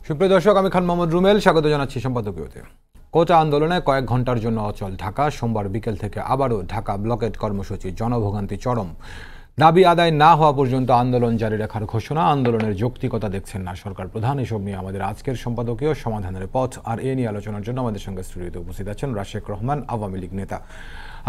সুপ্রিয় দর্শক, আমি খান মোহাম্মদ রুমেল স্বাগত জানাচ্ছি সম্পাদকীয়তে। কোটা আন্দোলনে কয়েক ঘন্টার জন্য অচল ঢাকা। সোমবার বিকেল থেকে আবারও ঢাকা ব্লকেট কর্মসূচি, জনভোগান্তি চরম। দাবি আদায় না হওয়া পর্যন্ত আন্দোলন জারি রাখার ঘোষণা। আন্দোলনের যৌক্তিকতা দেখছেন না সরকার প্রধান। এসব নিয়ে আমাদের আজকের সম্পাদকীয় সমাধানের পথ। আর এ নিয়ে আলোচনার জন্য আমাদের সঙ্গে স্টুডিওতে উপস্থিত আছেন রাশেক রহমান, আওয়ামী লীগ নেতা,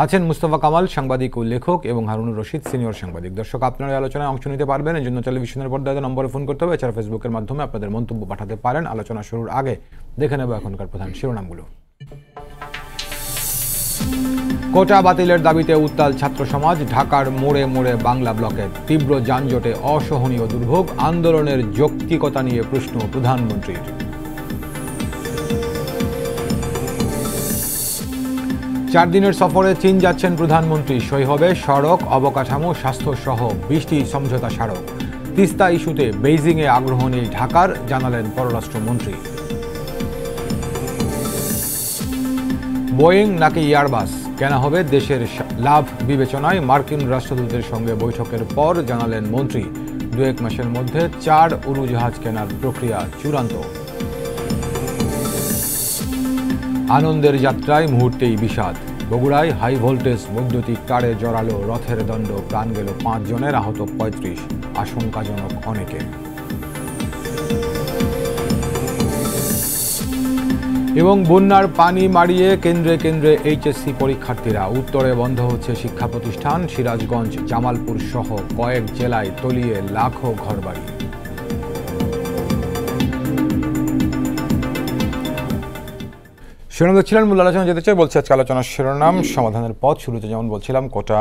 আছেন মুস্তফা কামাল, সাংবাদিক ও লেখক, এবং হারুনুর রশিদ, সিনিয়র সাংবাদিক। দর্শক, আপনারা এই আলোচনায় অংশ নিতে পারবেন। এর জন্য টেলিভিশনের পর্দায় নম্বরে ফোন করতে হবে। এছাড়া ফেসবুকের মাধ্যমে আপনাদের মন্তব্য পাঠাতে পারেন। আলোচনা শুরুর আগে দেখে নেব এখনকার প্রধান শিরোনামগুলো। কোটা বাতিলের দাবিতে উত্তাল ছাত্র সমাজ। ঢাকার মোড়ে মোড়ে বাংলা ব্লকের তীব্র যানজটে অসহনীয় দুর্ভোগ। আন্দোলনের যৌক্তিকতা নিয়ে প্রশ্ন প্রধানমন্ত্রীর। 4 দিনের সফরে চীন যাচ্ছেন প্রধানমন্ত্রী। সই হবে সড়ক, অবকাঠামো, স্বাস্থ্য সহ 20টি সমঝোতা স্মারক। তিস্তা ইস্যুতে বেইজিংয়ে আগ্রহ নেই ঢাকার, জানালেন পররাষ্ট্রমন্ত্রী। বোয়িং নাকি এয়ারবাস কেনা হবে দেশের লাভ বিবেচনায়। মার্কিন রাষ্ট্রদূতের সঙ্গে বৈঠকের পর জানালেন মন্ত্রী। 2-1 মাসের মধ্যে 4 উড়োজাহাজ কেনার প্রক্রিয়া চূড়ান্ত। আনন্দের যাত্রায় মুহূর্তেই বিষাদ। বগুড়ায় হাই ভোল্টেজ বৈদ্যুতিক তারে জড়ালো রথের দণ্ড। প্রাণ গেল 5 জনের, আহত 35, আশঙ্কাজনক অনেকে। এবং বন্যার পানি মারিয়ে কেন্দ্রে কেন্দ্রে এইচএসসি পরীক্ষার্থীরা। উত্তরে বন্ধ হচ্ছে শিক্ষা প্রতিষ্ঠান। সিরাজগঞ্জ, জামালপুর সহ কয়েক জেলায় তলিয়ে লাখো ঘরবাড়ি। শিরোনাম দেখছিলেন, মূল আলোচনা যেতে চাই। বলছি আজকে আলোচনার শিরোনাম সমাধানের পথ। শুরুতে যেমন বলছিলাম কোটা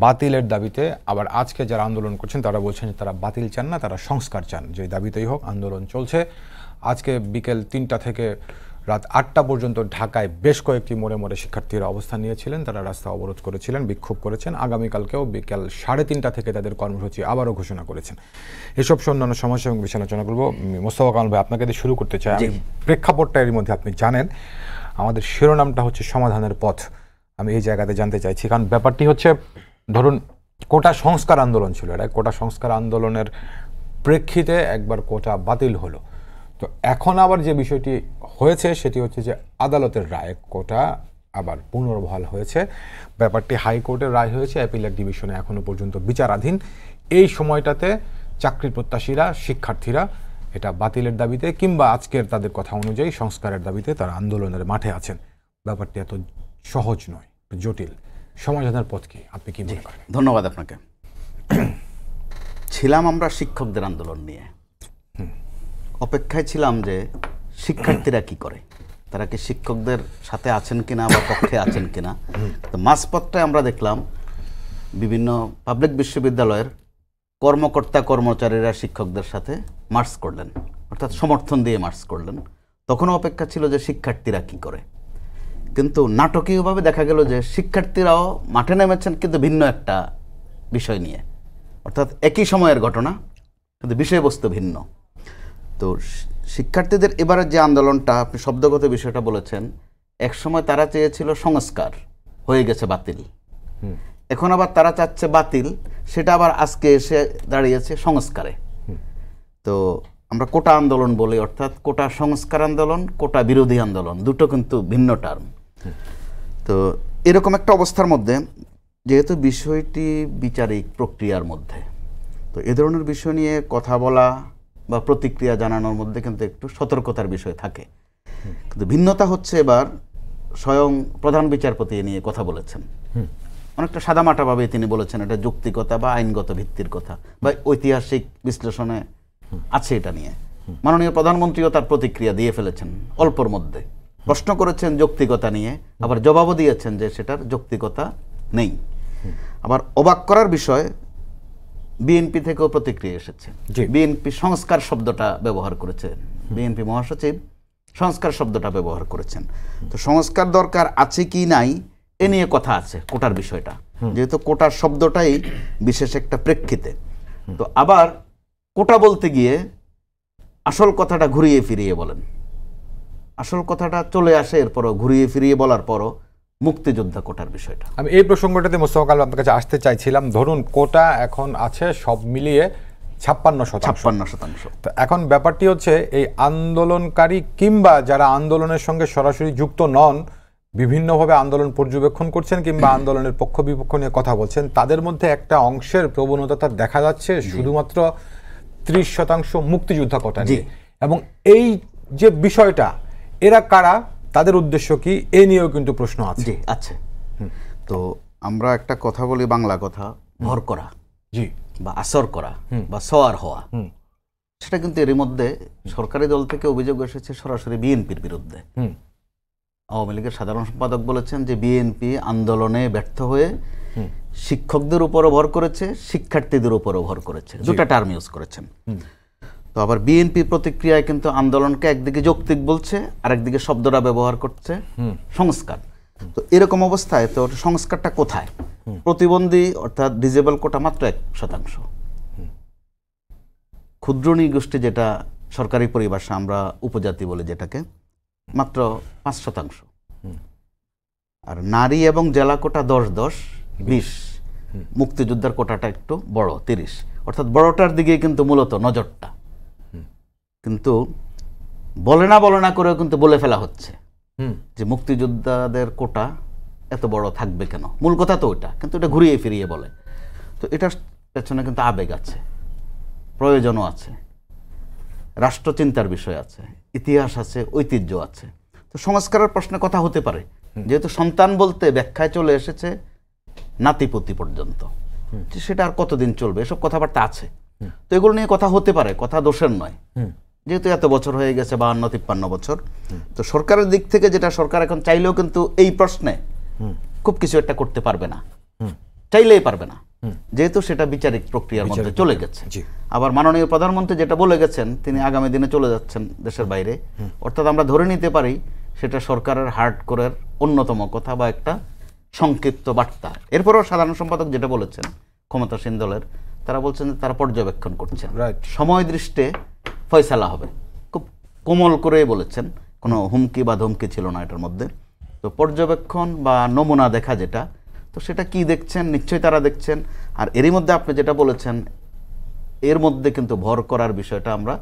বাতিলের দাবিতে, আবার আজকে যারা আন্দোলন করছেন তারা বলছেন তারা বাতিল চান না, তারা সংস্কার চান। যে দাবিতেই হোক আন্দোলন চলছে। আজকে বিকেল 3টা থেকে রাত 8টা পর্যন্ত ঢাকায় বেশ কয়েকটি মোড়ে মোড়ে শিক্ষার্থীরা অবস্থান নিয়েছিলেন। তারা রাস্তা অবরোধ করেছিলেন, বিক্ষোভ করেছেন। আগামীকালকেও বিকেল 3:30টা থেকে তাদের কর্মসূচি আবারও ঘোষণা করেছেন। এসব অন্যান্য সমস্যা এবং বিষয় আলোচনা করবো। মোস্তফা কামাল ভাই, আপনাকে দিয়ে শুরু করতে চাই। আমি প্রেক্ষাপটটা এর মধ্যে আপনি জানেন, আমাদের শিরোনামটা হচ্ছে সমাধানের পথ। আমি এই জায়গাতে জানতে চাইছি, কারণ ব্যাপারটি হচ্ছে, ধরুন কোটা সংস্কার আন্দোলন ছিল, এটা কোটা সংস্কার আন্দোলনের প্রেক্ষিতে একবার কোটা বাতিল হলো। তো এখন আবার যে বিষয়টি হয়েছে সেটি হচ্ছে যে আদালতের রায় কোটা আবার পুনর্বহাল হয়েছে। ব্যাপারটি হাইকোর্টের রায় হয়েছে, অ্যাপিলেট ডিভিশনে এখনো পর্যন্ত বিচারাধীন। এই সময়টাতে চাকরির প্রত্যাশীরা, শিক্ষার্থীরা এটা বাতিলের দাবিতে কিংবা আজকের তাদের কথা অনুযায়ী সংস্কারের দাবিতে তারা আন্দোলনের মাঠে আছেন। ব্যাপারটি এত সহজ নয়, জটিল। সমাধানের পথ কি, আপনি কি মনে করেন? ধন্যবাদ আপনাকে। ছিলাম আমরা শিক্ষকদের আন্দোলন নিয়ে, অপেক্ষায় ছিলাম যে শিক্ষার্থীরা কি করে, তারা কি শিক্ষকদের সাথে আছেন কিনা বা পক্ষে আছেন কিনা। তো মাঝপথটায় আমরা দেখলাম বিভিন্ন পাবলিক বিশ্ববিদ্যালয়ের কর্মকর্তা কর্মচারীরা শিক্ষকদের সাথে মার্চ করলেন, অর্থাৎ সমর্থন দিয়ে মার্চ করলেন। তখনও অপেক্ষা ছিল যে শিক্ষার্থীরা কি করে। কিন্তু নাটকীয়ভাবে দেখা গেল যে শিক্ষার্থীরাও মাঠে নেমেছেন, কিন্তু ভিন্ন একটা বিষয় নিয়ে, অর্থাৎ একই সময়ের ঘটনা কিন্তু বিষয়বস্তু ভিন্ন। তো শিক্ষার্থীদের এবারের যে আন্দোলনটা, আপনি শব্দগত বিষয়টা বলেছেন, একসময় তারা চেয়েছিল সংস্কার, হয়ে গেছে বাতিল। এখন আবার তারা চাচ্ছে বাতিল, সেটা আবার আজকে এসে দাঁড়িয়েছে সংস্কারে। তো আমরা কোটা আন্দোলন বলি, অর্থাৎ কোটা সংস্কার আন্দোলন, কোটা বিরোধী আন্দোলন, দুটো কিন্তু ভিন্ন টার্ম। তো এরকম একটা অবস্থার মধ্যে, যেহেতু বিষয়টি বিচারিক প্রক্রিয়ার মধ্যে, তো এ ধরনের বিষয় নিয়ে কথা বলা বা প্রতিক্রিয়া জানানোর মধ্যে কিন্তু একটু সতর্কতার বিষয় থাকে। কিন্তু ভিন্নতা হচ্ছে এবার স্বয়ং প্রধান বিচারপতি নিয়ে কথা বলেছেন, অনেকটা সাদামাটাভাবে তিনি বলেছেন এটা যৌক্তিকতা বা আইনগত ভিত্তির কথা বা ঐতিহাসিক বিশ্লেষণে আছে এটা নিয়ে। মাননীয় প্রধানমন্ত্রীও তার প্রতিক্রিয়া দিয়ে ফেলেছেন অল্পর মধ্যে, প্রশ্ন করেছেন যৌক্তিকতা নিয়ে, আবার জবাবও দিয়েছেন যে সেটার যৌক্তিকতা নেই। আবার অবাক করার বিষয়, বিএনপি থেকেও প্রতিক্রিয়া এসেছে। বিএনপি সংস্কার শব্দটা ব্যবহার করেছে, বিএনপি মহাসচিব সংস্কার শব্দটা ব্যবহার করেছেন। তো সংস্কার দরকার আছে কি নাই এ নিয়ে কথা আছে কোটার বিষয়টা, যেহেতু কোটার শব্দটাই বিশেষ একটা প্রেক্ষিতে। তো আবার কোটা বলতে গিয়ে আসল কথাটা ঘুরিয়ে ফিরিয়ে বলেন, আসল কথাটা চলে আসে, এরপরও ঘুরিয়ে ফিরিয়ে বলার পরও মুক্তিযোদ্ধা কোটার বিষয়টা। আমি এই প্রসঙ্গটাতে মোস্তফা কামাল আপনার কাছে আসতে চাইছিলাম। ধরুন কোটা এখন আছে সব মিলিয়ে 56%। 56%। তো এখন ব্যাপারটি হচ্ছে এই আন্দোলনকারী কিংবা যারা আন্দোলনের সঙ্গে সরাসরি যুক্ত নন, বিভিন্নভাবে আন্দোলন পর্যবেক্ষণ করছেন কিংবা আন্দোলনের পক্ষ বিপক্ষ নিয়ে কথা বলছেন, তাদের মধ্যে একটা অংশের প্রবণতা দেখা যাচ্ছে শুধুমাত্র 30% মুক্তিযোদ্ধা কোটা নিয়ে। এবং এই যে বিষয়টা, এরা কারা, তাদের উদ্দেশ্য কি, এ নিয়েও কিন্তু প্রশ্ন আছে। আছে। তো আমরা একটা কথা বলি, বাংলা কথা, ভর করা জি বা আসর করা বা সওয়ার হওয়া, সেটা কিন্তু এরই মধ্যে সরকারি দল থেকে অভিযোগ এসেছে সরাসরি বিএনপির বিরুদ্ধে। আওয়ামী লীগের সাধারণ সম্পাদক বলেছেন যে বিএনপি আন্দোলনে ব্যর্থ হয়ে শিক্ষকদের উপরও ভর করেছে, শিক্ষার্থীদের উপরও ভর করেছে, দুটা টার্ম ইউজ করেছেন। তো আবার বিএনপি প্রতিক্রিয়ায় কিন্তু আন্দোলনকে একদিকে যৌক্তিক বলছে, আর একদিকে শব্দটা ব্যবহার করছে সংস্কার। তো এরকম অবস্থায় তো সংস্কারটা কোথায়? প্রতিবন্ধী অর্থাৎ ডিজেবল কোটা মাত্র 1%, ক্ষুদ্র নৃগোষ্ঠী যেটা সরকারি পরিভাষা আমরা উপজাতি বলে যেটাকে, মাত্র 5%। আর নারী এবং জেলা কোটা 10-10-20, মুক্তিযোদ্ধার কোটাটা একটু বড় 30, অর্থাৎ বড়টার দিকে কিন্তু মূলত নজরটা। কিন্তু বলে না করেও কিন্তু বলে ফেলা হচ্ছে যে মুক্তিযোদ্ধাদের কোটা এত বড় থাকবে কেন, মূল কথা তো ওইটা, কিন্তু এটা ঘুরিয়ে ফিরিয়ে বলে। তো এটার পেছনে কিন্তু আবেগ আছে, প্রয়োজনও আছে, রাষ্ট্রচিন্তার বিষয় আছে, ইতিহাস আছে, ঐতিহ্য আছে। তো সংস্কারের প্রশ্নে কথা হতে পারে, যেহেতু সন্তান বলতে ব্যাখ্যায় চলে এসেছে নাতিপুতি পর্যন্ত, সেটা আর কতদিন চলবে, এসব কথাবার্তা আছে। তো এগুলো নিয়ে কথা হতে পারে, কথা দোষের নয়, যেহেতু এত বছর হয়ে গেছে, 52-53 বছর। তো সরকারের দিক থেকে যেটা, সরকার এখন চাইলেও কিন্তু এই প্রশ্নে খুব কিছু একটা করতে পারবে না, চাইলেই পারবে না, যেহেতু সেটা বিচারিক প্রক্রিয়ার মধ্যে চলে গেছে। আবার মাননীয় প্রধানমন্ত্রী যেটা বলে গেছেন, তিনি আগামী দিনে চলে যাচ্ছেন দেশের বাইরে, অর্থাৎ আমরা ধরে নিতে পারি সেটা সরকারের হার্ডকোরের অন্যতম কথা বা একটা সংক্ষিপ্ত বার্তা। এরপরও সাধারণ সম্পাদক যেটা বলেছেন ক্ষমতাসীন দলের, তারা বলছেন যে তারা পর্যবেক্ষণ করছেন, সময় দৃষ্টে ফয়সালা হবে। খুব কোমল করে বলেছেন, কোনো হুমকি বা ধমকি ছিল না এটার মধ্যে। তো পর্যবেক্ষণ বা নমুনা দেখা যেটা, তো সেটা কি দেখছেন, নিশ্চয়ই তারা দেখছেন। আর এরই মধ্যে আপনি যেটা বলেছেন, এর মধ্যে কিন্তু ভর করার বিষয়টা আমরা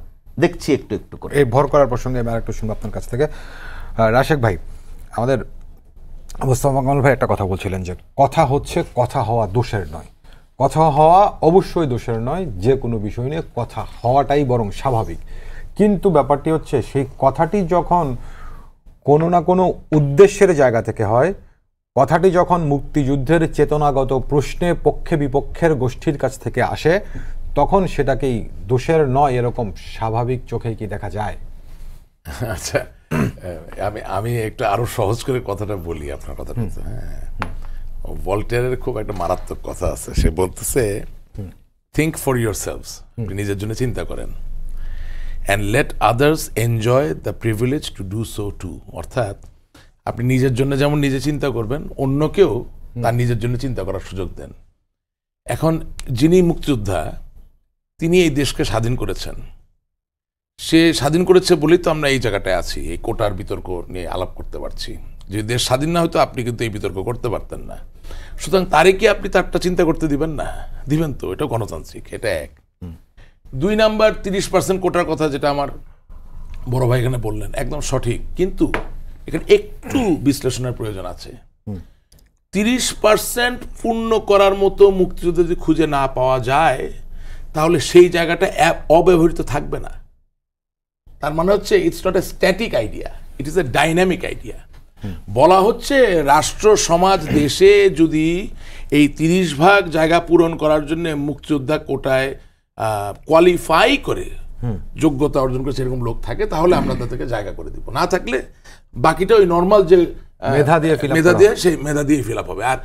দেখছি একটু একটু করে। এই ভর করার প্রসঙ্গে আমি আরেকটু শুনবো আপনার কাছ থেকে। রাশেক ভাই, আমাদের মোস্তফা কামাল ভাই একটা কথা বলছিলেন যে কথা হচ্ছে, কথা হওয়া দোষের নয়, কথা হওয়া অবশ্যই দোষের নয়, যে কোনো বিষয় নিয়ে কথা হওয়াটাই বরং স্বাভাবিক। কিন্তু ব্যাপারটি হচ্ছে সেই কথাটি যখন কোনো না কোনো উদ্দেশ্যের জায়গা থেকে হয়, কথাটি যখন মুক্তিযুদ্ধের চেতনাগত প্রশ্নে পক্ষে বিপক্ষের গোষ্ঠীর কাছ থেকে আসে, তখন সেটাকেই দোষের নয় এরকম স্বাভাবিক চোখে কি দেখা যায়? আচ্ছা, আমি একটু আরো সহজ করে কথাটা বলি আপনার কথাটা। হ্যাঁ, ভলটেয়ারের খুব একটা মারাত্মক কথা আছে, সে বলতেছে থিঙ্ক ফর ইয়োরসেলভস, আপনি নিজের জন্য চিন্তা করেন, and let others enjoy the privilege to do so too. অর্থাৎ আপনি নিজের জন্য যেমন নিজে চিন্তা করবেন, অন্যকেও তার নিজের জন্য চিন্তা করার সুযোগ দেন। এখন যিনি মুক্তিযোদ্ধা, তিনি এই দেশকে স্বাধীন করেছেন, সে স্বাধীন করেছে বলেই তো আমরা এই জায়গাটায় আছি, এই কোটার বিতর্ক নিয়ে আলাপ করতে পারছি। যদি দেশ স্বাধীন না হতো, আপনি কিন্তু এই বিতর্ক করতে পারতেন না। সুতরাং তারে কি আপনি তারটা চিন্তা করতে দিবেন না? দিবেন তো, এটা গণতান্ত্রিক, এটা এক। 2 নাম্বার 30% কোটার কথা যেটা আমার বড় ভাই এখানে বললেন, একদম সঠিক, কিন্তু এখানে একটু বিশ্লেষণের প্রয়োজন আছে। 30% পূর্ণ করার মতো মুক্তিযুদ্ধ যদি খুঁজে না পাওয়া যায়, তাহলে সেই জায়গাটা অব্যবহৃত থাকবে না। তার মানে হচ্ছে it's not a static idea, it is a dynamic idea. বলা হচ্ছে রাষ্ট্র সমাজ দেশে যদি এই 30% জায়গা পূরণ করার জন্য মুক্তিযোদ্ধা কোটায় কোয়ালিফাই করে যোগ্যতা অর্জন করে সেরকম লোক থাকে, তাহলে আমরা তাদেরকে জায়গা করে দিব। না থাকলে বাকিটা ওই নর্মাল যে মেধা দিয়ে সেই মেধা দিয়ে ফিল আপ হবে। আর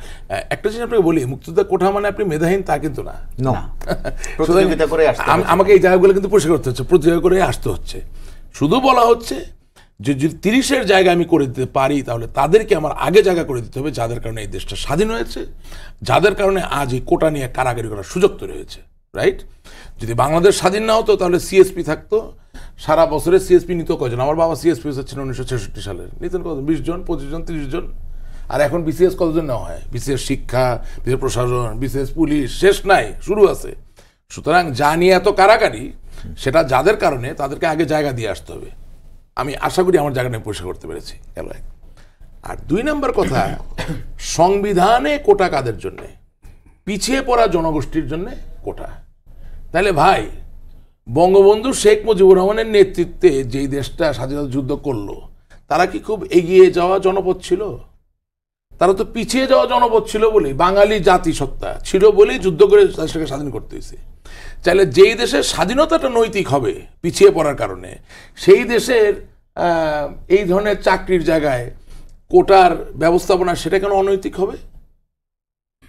একটা জিনিস আপনাকে বলি, মুক্তিযোদ্ধা কোঠা মানে আপনি মেধাহীন তা কিন্তু না। আমাকে এই জায়গাগুলো কিন্তু পরিষ্কার করতে হচ্ছে, প্রতিযোগিতা করে আসতে হচ্ছে। শুধু বলা হচ্ছে যে যদি 30-এর জায়গা আমি করে দিতে পারি, তাহলে তাদেরকে আমার আগে জায়গা করে দিতে হবে, যাদের কারণে এই দেশটা স্বাধীন হয়েছে, যাদের কারণে আজ এই কোটা নিয়ে কারাগারি করার সুযোগ তৈরি হয়েছে। রাইট? যদি বাংলাদেশ স্বাধীন না হতো, তাহলে সিএসপি থাকতো, সারা বছরে সিএসপি নিত কয়জন? আমার বাবা সিএসপি হচ্ছেন 1966 সালের, নিতেন কত? 20 জন, 25 জন, 30 জন। আর এখন বিসিএস কতজন নেওয়া হয়? বিসিএস শিক্ষা, বিসিএস প্রশাসন, বিসিএস পুলিশ, শেষ নাই, শুরু আছে। সুতরাং যা নিয়ে এত কারাকারি, সেটা যাদের কারণে তাদেরকে আগে জায়গা দিয়ে আসতে হবে। আমি আশা করি আমার জায়গা নিয়ে পরিষ্কার করতে পেরেছি। গেল এক। আর 2 নম্বর কথা, সংবিধানে কোটা কাদের জন্যে? পিছিয়ে পড়া জনগোষ্ঠীর জন্য কোটা। তাহলে ভাই, বঙ্গবন্ধু শেখ মুজিবুর রহমানের নেতৃত্বে যেই দেশটা স্বাধীনতা যুদ্ধ করলো, তারা কি খুব এগিয়ে যাওয়া জনপদ ছিল? তারা তো পিছিয়ে যাওয়া জনপদ ছিল বলে, বাঙালি জাতিসত্তা ছিল বলেই যুদ্ধ করে দেশটাকে স্বাধীন করতে হয়েছে। চাইলে যেই দেশের স্বাধীনতাটা নৈতিক হবে পিছিয়ে পড়ার কারণে, সেই দেশের এই ধরনের চাকরির জায়গায় কোটার ব্যবস্থাপনা সেটা কেন অনৈতিক হবে?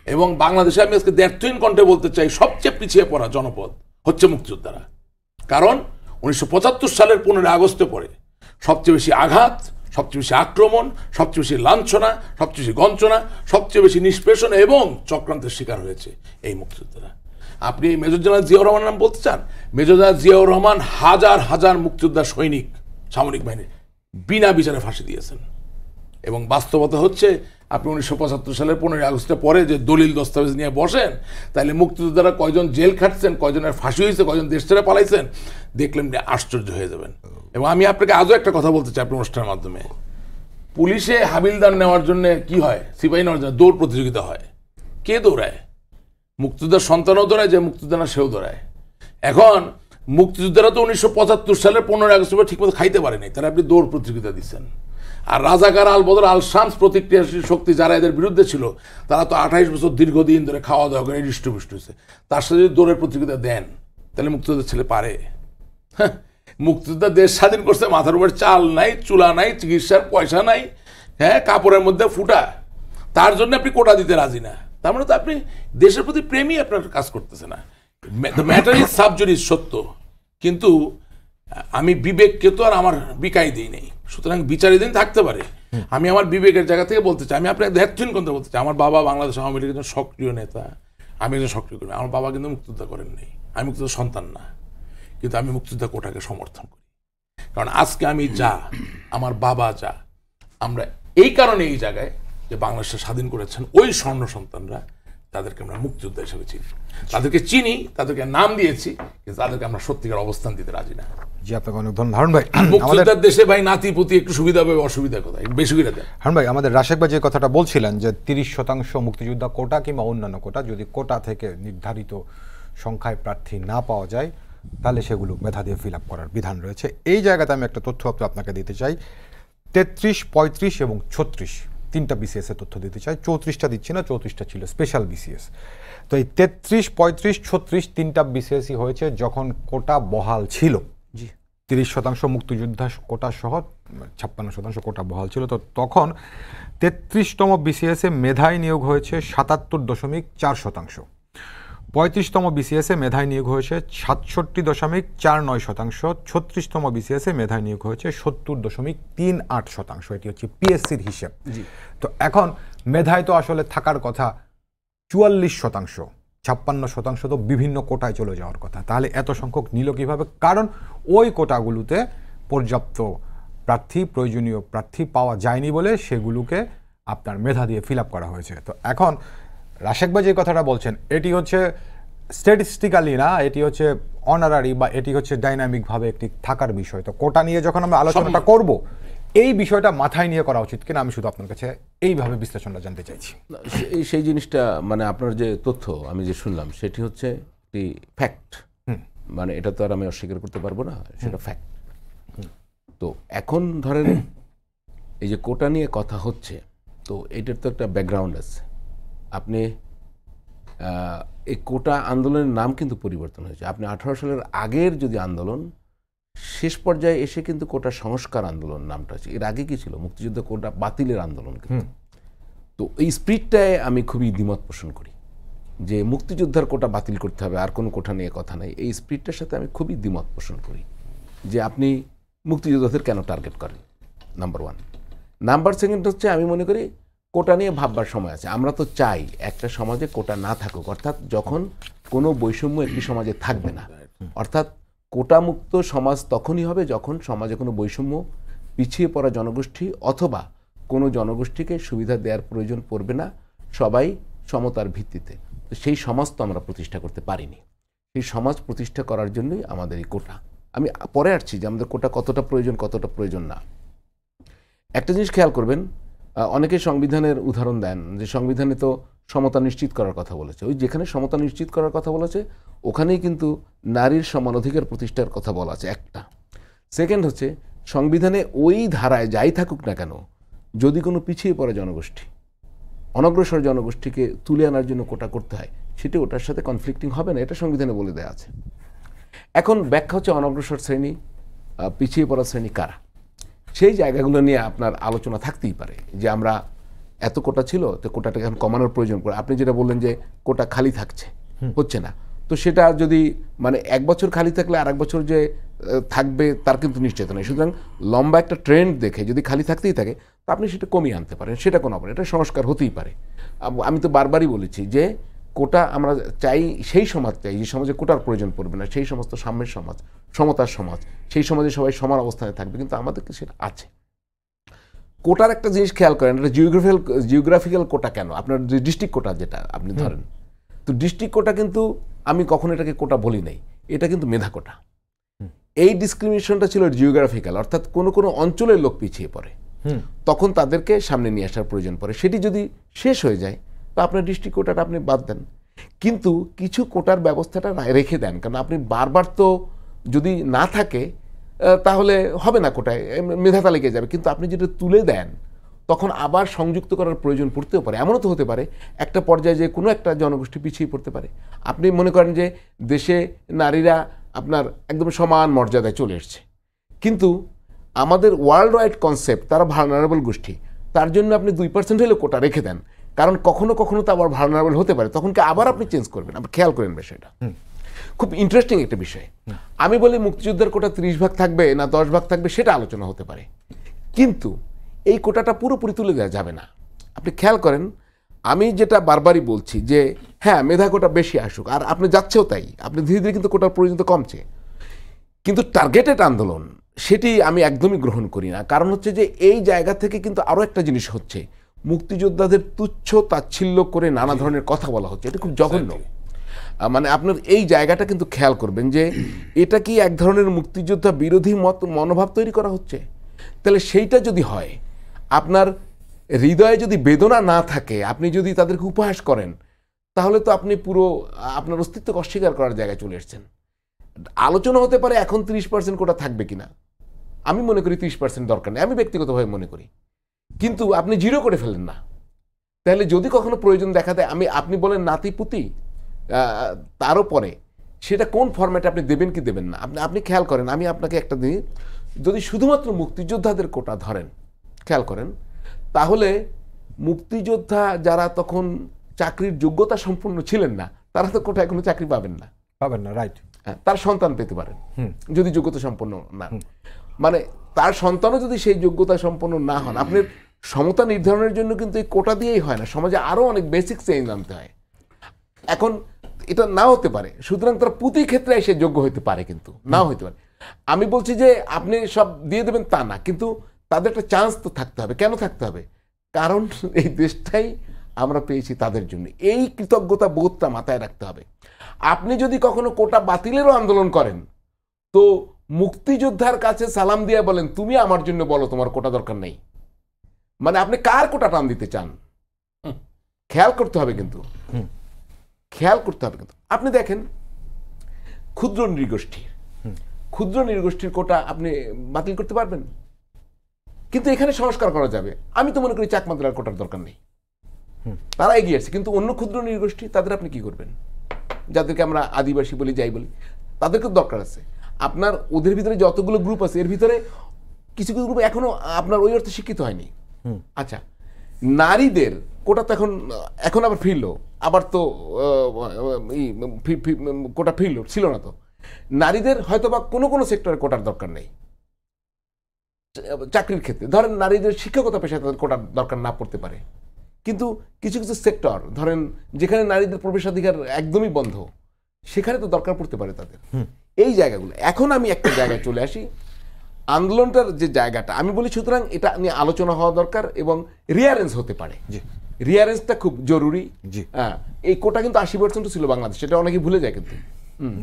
এবং বাংলাদেশে আমি আজকে দ্ব্যর্থহীন কণ্ঠে বলতে চাই, সবচেয়ে পিছিয়ে পড়া জনপদ হচ্ছে মুক্তিযোদ্ধারা। কারণ 1975 সালের 15 আগস্টের পরে সবচেয়ে বেশি আঘাত, সবচেয়ে বেশি আক্রমণ, সবচেয়ে বেশি লাঞ্ছনা, সবচেয়ে বেশি গঞ্চনা, সবচেয়ে বেশি নিষ্পেষণ এবং চক্রান্তের শিকার হয়েছে এই মুক্তিযোদ্ধারা। আপনি মেজর জেনারেল জিয়াউর রহমানের নাম বলতে চান? মেজর জেনারেল জিয়াউর রহমান হাজার হাজার মুক্তিযোদ্ধা সৈনিক, সামরিক বাহিনী বিনা বিচারে ফাঁসি দিয়েছেন। এবং বাস্তবতা হচ্ছে, আপনি 1975 সালের 15 আগস্টের পরে যে দলিল দস্তাবেজ নিয়ে বসেন, তাহলে মুক্তিযোদ্ধারা কয়জন জেল খাটছেন, কয়জনের ফাঁসি হয়েছে, কয়জন দেশ ছেড়ে পালাইছেন, দেখলেন আশ্চর্য হয়ে যাবেন। এবং আমি আপনাকে আজও একটা কথা বলতে চাই আপনার অনুষ্ঠানের মাধ্যমে, পুলিশে হাবিলদার নেওয়ার জন্য কি হয়, সিপাহী নেওয়ার জন্য দৌড় প্রতিযোগিতা হয়। কে দৌড়ায়? মুক্তিযোদ্ধার সন্তানও দৌড়ায়, যে মুক্তিযোদ্ধা না সেও দৌড়ায়। এখন মুক্তিযোদ্ধারা তো 1975 সালের 15 আগস্টের পর ঠিকমতো খাইতে পারেনি, তারা আপনি দৌড় প্রতিযোগিতা দিচ্ছেন। আর রাজাকার, আল বদর, আল শামস প্রতিক্রিয়াশীল শক্তি যারা এদের বিরুদ্ধে ছিল, তারা তো 28 বছর দীর্ঘদিন ধরে খাওয়া দাওয়া করে হৃষ্টপুষ্ট হয়েছে। তার সাথে যদি দৌড়ের প্রতিযোগিতা দেন, তাহলে মুক্তিযোদ্ধার ছেলে পারে? মুক্তিযোদ্ধা দেশ স্বাধীন করছে, মাথার উপর চাল নাই, চুলা নাই, চিকিৎসার পয়সা নাই, হ্যাঁ, কাপড়ের মধ্যে ফুটা, তার জন্য আপনি কোটা দিতে রাজি না। তার মানে তো আপনি দেশের প্রতি প্রেমই আপনার কাজ করতেছে না। ম্যাটার ইজ সাবজুডিস, সত্য, কিন্তু আমি বিবেককে তো আর আমার বিকাই দিই নেই। সুতরাং বিচারের দিন থাকতে পারে, আমি আমার বিবেকের জায়গা থেকে বলতে চাই, আমি আপনাকে দ্ব্যর্থহীন কথা বলতে চাই। আমার বাবা বাংলাদেশ আওয়ামী লীগের একজন সক্রিয় নেতা, আমি একজন সক্রিয় করি। আমার বাবা কিন্তু মুক্তিযোদ্ধা করেন নাই, আমি মুক্তিযোদ্ধা সন্তান না, কিন্তু আমি মুক্তিযোদ্ধা কোটাকে সমর্থন করি। কারণ আজকে আমি যা, আমার বাবা যা, আমরা এই কারণে এই জায়গায় যে বাংলাদেশে স্বাধীন করেছেন ওই স্বর্ণ সন্তানরা, তাদেরকে আমরা মুক্তিযোদ্ধা হিসেবে চিনি, তাদেরকে চিনি, তাদেরকে নাম দিয়েছি, কিন্তু তাদেরকে আমরা সত্যিকার অবস্থান দিতে রাজি না। জি, আপনাকে অনেক ধন্যবাদ হারুন ভাই। মুক্তিযোদ্ধার দেশে ভাই নাতিপুতি একটু সুবিধা পাবে, অসুবিধা কোথায়, বেশি করে দেয়। হারুন ভাই, আমাদের রাশেক ভাই যে কথাটা বলছিলেন যে 30% মুক্তিযোদ্ধা কোটা কিংবা অন্যান্য কোটা, যদি কোটা থেকে নির্ধারিত সংখ্যায় প্রার্থী না পাওয়া যায়, তাহলে সেগুলো মেধা দিয়ে ফিল আপ করার বিধান রয়েছে। এই জায়গাতে আমি একটা তথ্য আপনাকে দিতে চাই। 33, 35 এবং 36 তিনটা বিসিএস এর তথ্য দিতে চাই। 34টা দিচ্ছি না, 34টা ছিল স্পেশাল বিসিএস। তো এই 33, 35, 36 তিনটা বিসিএসই হয়েছে যখন কোটা বহাল ছিল। জি, 30% মুক্তিযোদ্ধা কোটা সহ 56% কোটা বহাল ছিল। তো তখন 33তম বিসিএসে মেধায় নিয়োগ হয়েছে 77.4%। 35তম বিসিএসে মেধায় নিয়োগ হয়েছে 67.49%। 36তম বিসিএসে মেধায় নিয়োগ হয়েছে 70.38%। এটি হচ্ছে পিএসসির হিসেব। তো এখন মেধায় তো আসলে থাকার কথা 44%, 56% তো বিভিন্ন কোটায় চলে যাওয়ার কথা। তাহলে এত সংখ্যক নিল কিভাবে? কারণ ওই কোটাগুলোতে পর্যাপ্ত প্রার্থী, প্রয়োজনীয় প্রার্থী পাওয়া যায়নি বলে সেগুলোকে আপনার মেধা দিয়ে ফিল আপ করা হয়েছে। তো এখন রাশেক ভাই যে কথাটা বলছেন, এটি হচ্ছে স্ট্যাটিস্টিক্যালি না, এটি হচ্ছে অনারারি বা এটি হচ্ছে ডাইনামিকভাবে একটি থাকার বিষয়। তো কোটা নিয়ে যখন আমরা আলোচনাটা করব, এই বিষয়টা মাথায় নিয়ে করা উচিত কিনা, আমি শুধু আপনার কাছে এইভাবে বিশ্লেষণটা জানতে চাইছি। সেই জিনিসটা মানে আপনার যে তথ্য আমি যে শুনলাম, সেটি হচ্ছে একটি ফ্যাক্ট, মানে এটা তো আর আমি অস্বীকার করতে পারবো না, সেটা ফ্যাক্ট। তো এখন ধরেন এই যে কোটা নিয়ে কথা হচ্ছে, তো এটার তো একটা ব্যাকগ্রাউন্ড আছে। আপনি এই কোটা আন্দোলনের নাম কিন্তু পরিবর্তন হয়েছে। আপনি 18 সালের আগের যদি আন্দোলন, শেষ পর্যায়ে এসে কিন্তু কোটা সংস্কার আন্দোলন নামটা আছে। এর আগে কি ছিল? মুক্তিযুদ্ধ কোটা বাতিলের আন্দোলন। তো এই স্পিরিটটায় আমি খুবই দ্বিমত পোষণ করি যে মুক্তিযোদ্ধার কোটা বাতিল করতে হবে, আর কোনো কোটা নিয়ে কথা নেই। এই স্পিরিটটার সাথে আমি খুবই দ্বিমত পোষণ করি যে আপনি মুক্তিযোদ্ধাদের কেন টার্গেট করেন, নাম্বার 1। নাম্বার 2 হচ্ছে, আমি মনে করি কোটা নিয়ে ভাববার সময় আছে। আমরা তো চাই একটা সমাজে কোটা না থাকুক, অর্থাৎ যখন কোনো বৈষম্য একটি সমাজে থাকবে না। অর্থাৎ কোটামুক্ত সমাজ তখনই হবে যখন সমাজে কোনো বৈষম্য, পিছিয়ে পড়া জনগোষ্ঠী অথবা কোনো জনগোষ্ঠীকে সুবিধা দেওয়ার প্রয়োজন পড়বে না, সবাই সমতার ভিত্তিতে। তো সেই সমাজ তো আমরা প্রতিষ্ঠা করতে পারিনি। সেই সমাজ প্রতিষ্ঠা করার জন্যই আমাদের এই কোটা। আমি পরে আসছি যে আমাদের কোটা কতটা প্রয়োজন না। একটা জিনিস খেয়াল করবেন, অনেকে সংবিধানের উদাহরণ দেন যে সংবিধানে তো সমতা নিশ্চিত করার কথা বলেছে। ওই যেখানে সমতা নিশ্চিত করার কথা বলেছে ওখানেই কিন্তু নারীর সমান অধিকার প্রতিষ্ঠার কথা বলা আছে একটা। সেকেন্ড হচ্ছে সংবিধানে ওই ধারায় যাই থাকুক না কেন, যদি কোনো পিছিয়ে পড়া জনগোষ্ঠী, অনগ্রসর জনগোষ্ঠীকে তুলে আনার জন্য কোটা করতে হয়, সেটি ওটার সাথে কনফ্লিক্টিং হবে না, এটা সংবিধানে বলে দেওয়া আছে। এখন ব্যাখ্যা হচ্ছে অনগ্রসর শ্রেণী, পিছিয়ে পড়া শ্রেণী কারা, সেই জায়গাগুলো নিয়ে আপনার আলোচনা থাকতেই পারে যে আমরা এত কোটা ছিল তো কোটাটাকে এখন কমানোর প্রয়োজন পড়ে। আপনি যেটা বললেন যে কোটা খালি থাকছে, হচ্ছে না, তো সেটা যদি মানে 1 বছর খালি থাকলে আর 1 বছর যে থাকবে তার কিন্তু নিশ্চিত নয়। সুতরাং লম্বা একটা ট্রেন্ড দেখে যদি খালি থাকতেই থাকে তো আপনি সেটা কমিয়ে আনতে পারেন, সেটা কোনো ব্যাপার, এটা সংস্কার হতেই পারে। আমি তো বারবারই বলেছি যে কোটা আমরা চাই, সেই সমাজ চাই যে সমাজে কোটার প্রয়োজন পড়বে না, সেই সমস্ত সাম্যের সমাজ, সমতার সমাজ, সেই সমাজে সবাই সমান অবস্থানে থাকবে, কিন্তু আমাদেরকে সেটা আছে। কোটার একটা জিনিস খেয়াল করেন, এটা জিওগ্রাফিক্যাল কোটা কেন, আপনার যে ডিস্ট্রিক্ট কোটা যেটা আপনি ধরেন, তো ডিস্ট্রিক্ট কোটা কিন্তু আমি কখনো এটাকে কোটা বলি নাই, এটা কিন্তু মেধা কোটা। এই ডিসক্রিমিনেশনটা ছিল জিওগ্রাফিক্যাল, অর্থাৎ কোনো কোনো অঞ্চলের লোক পিছিয়ে পড়ে, তখন তাদেরকে সামনে নিয়ে আসার প্রয়োজন পড়ে। সেটি যদি শেষ হয়ে যায় তো আপনার ডিস্ট্রিক্ট কোটাটা আপনি বাদ দেন, কিন্তু কিছু কোটার ব্যবস্থাটা রেখে দেন, কারণ আপনি বারবার তো যদি না থাকে তাহলে হবে না, কোটায় মেধা তালিকায় যাবে, কিন্তু আপনি যেটা তুলে দেন তখন আবার সংযুক্ত করার প্রয়োজন পড়তেও পারে। এমনও তো হতে পারে একটা পর্যায়ে যে কোনো একটা জনগোষ্ঠী পিছিয়ে পড়তে পারে। আপনি মনে করেন যে দেশে নারীরা আপনার একদম সমান মর্যাদায় চলে এসছে, কিন্তু আমাদের ওয়ার্ল্ড ওয়াইড কনসেপ্ট তারা ভালনারেবল গোষ্ঠী, তার জন্য আপনি 2% হলে কোটা রেখে দেন, কারণ কখনো কখনো তো আবার ভালনারেবল হতে পারে, তখন কি আবার আপনি চেঞ্জ করবেন? আপনি খেয়াল করেন বিষয়টা, খুব ইন্টারেস্টিং একটা বিষয়। আমি বলি মুক্তিযুদ্ধের কোটা 30 ভাগ থাকবে না 10 ভাগ থাকবে সেটা আলোচনা হতে পারে, কিন্তু এই কোটাটা পুরোপুরি তুলে দেওয়া যাবে না। আপনি খেয়াল করেন, আমি যেটা বারবারই বলছি যে হ্যাঁ মেধা কোটা বেশি আসুক, আর আপনি যাচ্ছেও তাই, আপনি ধীরে ধীরে কিন্তু কোটার প্রয়োজন তো কমছে, কিন্তু টার্গেটেড আন্দোলন সেটি আমি একদমই গ্রহণ করি না। কারণ হচ্ছে যে এই জায়গা থেকে কিন্তু আরও একটা জিনিস হচ্ছে, মুক্তিযোদ্ধাদের তুচ্ছ তাচ্ছিল্য করে নানা ধরনের কথা বলা হচ্ছে, এটা খুব জঘন্য। মানে আপনার এই জায়গাটা কিন্তু খেয়াল করবেন যে এটা কি এক ধরনের মুক্তিযোদ্ধা বিরোধী মনোভাব তৈরি করা হচ্ছে? তাহলে সেইটা যদি হয়, আপনার হৃদয়ে যদি বেদনা না থাকে, আপনি যদি তাদেরকে উপহাস করেন, তাহলে তো আপনি পুরো আপনার অস্তিত্বকে অস্বীকার করার জায়গায় চলে এসেছেন। আলোচনা হতে পারে এখন 30% কোটা থাকবে কিনা, আমি মনে করি 30% দরকার নেই, আমি ব্যক্তিগতভাবে মনে করি, কিন্তু আপনি 0 করে ফেলেন না। তাহলে যদি কখনো প্রয়োজন দেখা দেয়, আপনি বলেন নাতিপুতি তারও পরে সেটা কোন ফরম্যাটে আপনি দেবেন কি দেবেন না, আপনি খেয়াল করেন। আমি আপনাকে একটা দিন, যদি শুধুমাত্র মুক্তিযোদ্ধাদের কোটা ধরেন, খেয়াল করেন, তাহলে মুক্তিযোদ্ধা যারা তখন চাকরির যোগ্যতা সম্পন্ন ছিলেন না, তারা তো কোটায় কোনো চাকরি পাবেন না, রাইট। তার সন্তান পেতে পারেন যদি যোগ্যতা সম্পন্ন না, মানে তার সন্তানও যদি সেই যোগ্যতা সম্পন্ন না হন, আপনার সমতা নির্ধারণের জন্য কিন্তু এই কোটা দিয়েই হয় না, সমাজে আরও অনেক বেসিক চেঞ্জ আনতে হয়। এখন এটা না হতে পারে, সুতরাং তারা প্রতি ক্ষেত্রে এসে যোগ্য হতে পারে, কিন্তু নাও হতে পারে। আমি বলছি যে আপনি সব দিয়ে দেবেন তা না, কিন্তু তাদের একটা চান্স তো থাকতে হবে। কেন থাকতে হবে? কারণ এই দেশটাই আমরা পেয়েছি তাদের জন্য, এই কৃতজ্ঞতা বোধটা মাথায় রাখতে হবে। আপনি যদি কখনো কোটা বাতিলেরও আন্দোলন করেন, তো মুক্তিযোদ্ধার কাছে সালাম দিয়ে বলেন, তুমি আমার জন্য বলো তোমার কোটা দরকার নেই, মানে আপনি কার কোটা টান দিতে চান খেয়াল করতে হবে, কিন্তু খেয়াল করতে হবে। কিন্তু আপনি দেখেন ক্ষুদ্র নৃগোষ্ঠীর কোটা আপনি বাতিল করতে পারবেন, কিন্তু এখানে সংস্কার করা যাবে। আমি তো মনে করি চাকমাদের কোটার দরকার নেই, তারা এগিয়ে আসছে, কিন্তু অন্য ক্ষুদ্র নৃগোষ্ঠী তাদের আপনি কি করবেন? যাদেরকে আমরা আদিবাসী বলি, যাই বলি, তাদেরকে দরকার আছে। আপনার ওদের ভিতরে যতগুলো গ্রুপ আছে, এর ভিতরে কিছু কিছু গ্রুপ এখনো আপনার ওই অর্থে শিক্ষিত হয়নি। আচ্ছা, নারীদের কোটা তো এখন আবার ফিরলো, আবার তো কোটা ফিরলো, ছিল না তো। নারীদের হয়তো বা কোনো কোনো সেক্টরে কোটার দরকার নেই, চাকরির ক্ষেত্রে ধরেন নারীদের শিক্ষকতা পেশায় তাদের কোটার দরকার না পড়তে পারে, কিন্তু কিছু কিছু সেক্টর ধরেন যেখানে নারীদের প্রবেশাধিকার একদমই বন্ধ, সেখানে তো দরকার পড়তে পারে তাদের। এই জায়গাগুলো এখন আমি একটা জায়গায় চলে আসি, আন্দোলনটার যে জায়গাটা আমি বলি, সুতরাং এটা নিয়ে আলোচনা হওয়া দরকার এবং রিয়ারেঞ্জ হতে পারে। রিয়ারেঞ্জটা খুব জরুরি। এই কোটা কিন্তু 80% ছিল বাংলাদেশ, সেটা অনেকে ভুলে যায়, কিন্তু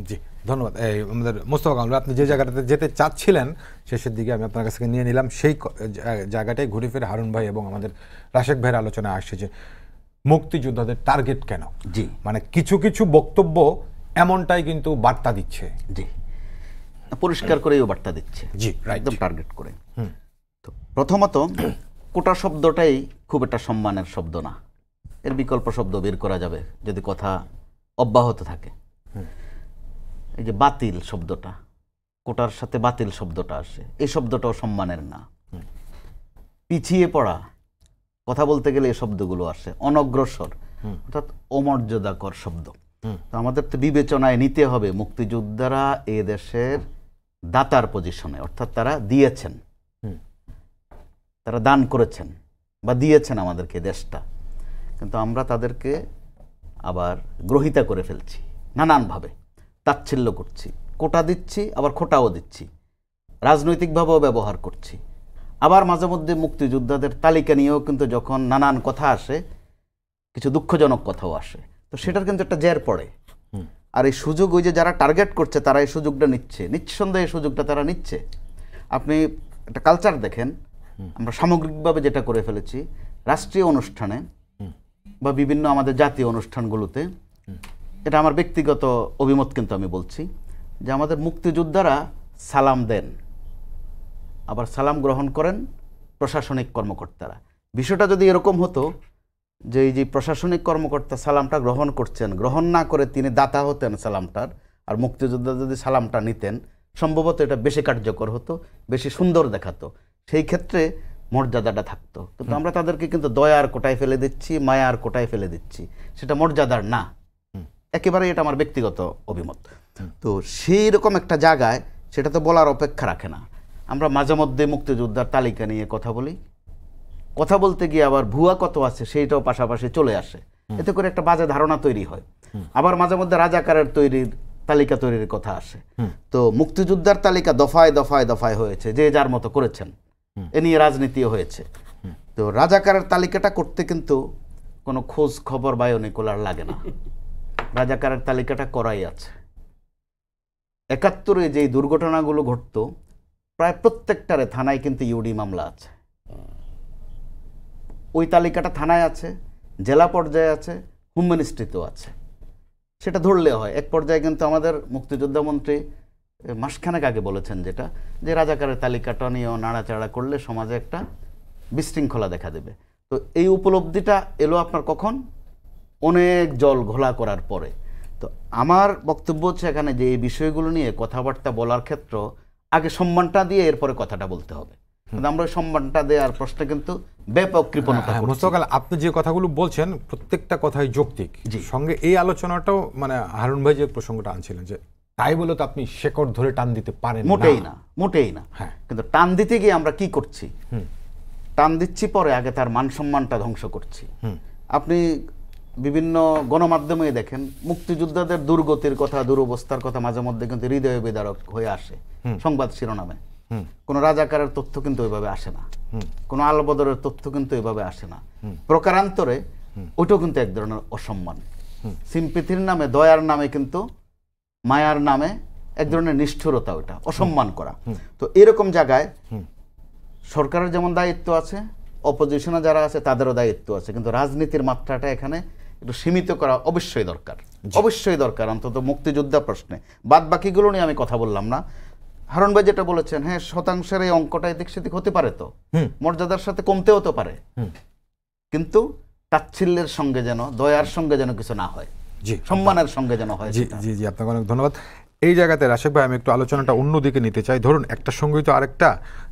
জি ধন্যবাদ। এই আমাদের মোস্তফা কামাল, আপনি যে জায়গাটাতে যেতে চাচ্ছিলেন শেষের দিকে আমি আপনার কাছ থেকে নিয়ে নিলাম, সেই জায়গাটাই ঘুরে ফিরে হারুন ভাই এবং আমাদের রাশেক ভাইয়ের আলোচনায় আসছে যে মুক্তিযোদ্ধাদের টার্গেট কেন। জি মানে কিছু কিছু বক্তব্য এমনটাই কিন্তু বার্তা দিচ্ছে। জি পরিষ্কার করেই বার্তা দিচ্ছে, জি, right. একদম টার্গেট করে। তো প্রথমত কোটা শব্দটাই খুব একটা সম্মানের শব্দ না, এর বিকল্প শব্দ বের করা যাবে যদি কথা অব্যাহত থাকে। এই যে বাতিল শব্দটা, কোটার সাথে বাতিল শব্দটা আসে, এই শব্দটাও সম্মানের না। পিছিয়ে পড়া, কথা বলতে গেলে এই শব্দগুলো আসে। অনগ্রসর অর্থাৎ অমর্যাদাকর শব্দ। তো আমাদের তো বিবেচনায় নিতে হবে মুক্তিযোদ্ধারা এ দেশের দাতার পজিশনে, অর্থাৎ তারা দিয়েছেন, তারা দান করেছেন বা দিয়েছেন আমাদেরকে দেশটা, কিন্তু আমরা তাদেরকে আবার গ্রহিতা করে ফেলছি নানানভাবে, তাচ্ছিল্য করছি, কোটা দিচ্ছি আবার খোটাও দিচ্ছি, রাজনৈতিকভাবেও ব্যবহার করছি। আবার মাঝে মধ্যে মুক্তিযোদ্ধাদের তালিকা নিয়েও কিন্তু যখন নানান কথা আসে, কিছু দুঃখজনক কথাও আসে, তো সেটার কিন্তু একটা জের পড়ে। আর এই সুযোগ ওই যে যারা টার্গেট করছে তারা এই সুযোগটা নিচ্ছে, নিঃসন্দেহে এই সুযোগটা তারা নিচ্ছে। আপনি একটা কালচার দেখেন, আমরা সামগ্রিকভাবে যেটা করে ফেলেছি রাষ্ট্রীয় অনুষ্ঠানে বা বিভিন্ন আমাদের জাতীয় অনুষ্ঠানগুলোতে, এটা আমার ব্যক্তিগত অভিমত কিন্তু আমি বলছি যে আমাদের মুক্তিযোদ্ধারা সালাম দেন, আবার সালাম গ্রহণ করেন প্রশাসনিক কর্মকর্তারা। বিষয়টা যদি এরকম হতো যে এই যে প্রশাসনিক কর্মকর্তা সালামটা গ্রহণ করছেন, গ্রহণ না করে তিনি দাতা হতেন সালামটার, আর মুক্তিযোদ্ধা যদি সালামটা নিতেন, সম্ভবত এটা বেশি কার্যকর হতো, বেশি সুন্দর দেখাতো, সেই ক্ষেত্রে মর্যাদাটা থাকতো। কিন্তু আমরা তাদেরকে কিন্তু দয়ার কোটায় ফেলে দিচ্ছি, মায়ার কোটায় ফেলে দিচ্ছি, সেটা মর্যাদার না। একেবারে এটা আমার ব্যক্তিগত অভিমত। তো সেই রকম একটা জায়গায় সেটা তো বলার অপেক্ষা রাখে না। আমরা মাঝে মধ্যে মুক্তিযোদ্ধার তালিকা নিয়ে কথা বলি, কথা বলতে গিয়ে আবার ভুয়া কত আছে সেইটাও পাশাপাশি চলে আসে, এতে করে একটা বাজে ধারণা তৈরি হয়। আবার মাঝে মধ্যে রাজাকারের তালিকা তৈরির কথা আসে। তো মুক্তিযোদ্ধার তালিকা দফায় দফায় দফায় হয়েছে, যে যার মতো করেছেন, এ নিয়ে রাজনীতিও হয়েছে। তো রাজাকারের তালিকাটা করতে কিন্তু কোনো খোঁজ খবর বায়োনিকুলার লাগে না, রাজাকারের তালিকাটা করাই আছে। ৭১-এ যেই দুর্ঘটনাগুলো ঘটতো প্রায় প্রত্যেকটারে থানায় কিন্তু ইউডি মামলা আছে, ওই তালিকাটা থানায় আছে, জেলা পর্যায়ে আছে, হোম মিনিস্ট্রিতেও আছে। সেটা ধরলে হয়। এক পর্যায়ে কিন্তু আমাদের মুক্তিযোদ্ধা মন্ত্রী মাসখানেক আগে বলেছেন যেটা, যে রাজাকারের তালিকাটা নিয়েও নাড়াচাড়া করলে সমাজে একটা বিশৃঙ্খলা দেখা দেবে। তো এই উপলব্ধিটা এলো আপনার কখন? অনেক জল ঘোলা করার পরে। তো আমার বক্তব্য হচ্ছে এখানে যে এই বিষয়গুলো নিয়ে কথাবার্তা বলার ক্ষেত্রে আগে সম্মানটা দিয়ে এরপরে কথাটা বলতে হবে। কিন্তু আমরা ওই সম্মানটা দেওয়ার প্রশ্নে কিন্তু ব্যাপক কৃপণতা করছি। মোস্তফা কামাল, আপনি যে কথাগুলো বলছেন প্রত্যেকটা কথাই যৌক্তিক। সঙ্গে এই আলোচনাটাও মানে হারুন ভাই যে প্রসঙ্গটা আনছিলেন যে তাই বলে তো আপনি শেকড় ধরে টান দিতে পারেন মোটেই না, মোটেই না। কিন্তু টান দিতে গিয়ে আমরা কি করছি? টান দিচ্ছি, পরে আগে তার মান সম্মানটা ধ্বংস করছি। আপনি বিভিন্ন গণমাধ্যমে দেখেন মুক্তিযোদ্ধাদের দুর্গতির কথা, দুরবস্থার কথা মাঝে মধ্যে কিন্তু হৃদয় বিদারক হয়ে আসে সংবাদ শিরোনামে। কোনো রাজাকারের তথ্য কিন্তু ওইভাবে আসে না, কোনো আলবদরের তথ্য কিন্তু ওইভাবে আসে না। প্রকারান্তরে ওইটাও কিন্তু এক ধরনের অসম্মান। সিম্পিথির নামে, দয়ার নামে কিন্তু মায়ার নামে এক ধরনের নিষ্ঠুরতা, ওইটা অসম্মান করা। তো এরকম জায়গায় সরকারের যেমন দায়িত্ব আছে, অপোজিশনে যারা আছে তাদেরও দায়িত্ব আছে, কিন্তু রাজনীতির মাত্রাটা এখানে একটু সীমিত করা অবশ্যই দরকার, অবশ্যই দরকার, অন্তত মুক্তিযোদ্ধা প্রশ্নে। বাদ বাকিগুলো নিয়ে আমি কথা বললাম না। হারুন ভাই যেটা বলেছেন, হ্যাঁ, শতাংশের এই অঙ্কটা এদিক সেদিক হতে পারে, তো মর্যাদার সাথে কমতেও তো পারে, কিন্তু তাচ্ছিল্যের সঙ্গে যেন, দয়ার সঙ্গে যেন কিছু না হয়, সম্মানের সঙ্গে যেন হয়। জি জি জি, আপনাকে অনেক ধন্যবাদ। এই জায়গাতে রাশেক ভাই আমি একটু আলোচনাটা অন্যদিকে নিতে চাই। ধরুন একটা সঙ্গেই তো আরেকটা,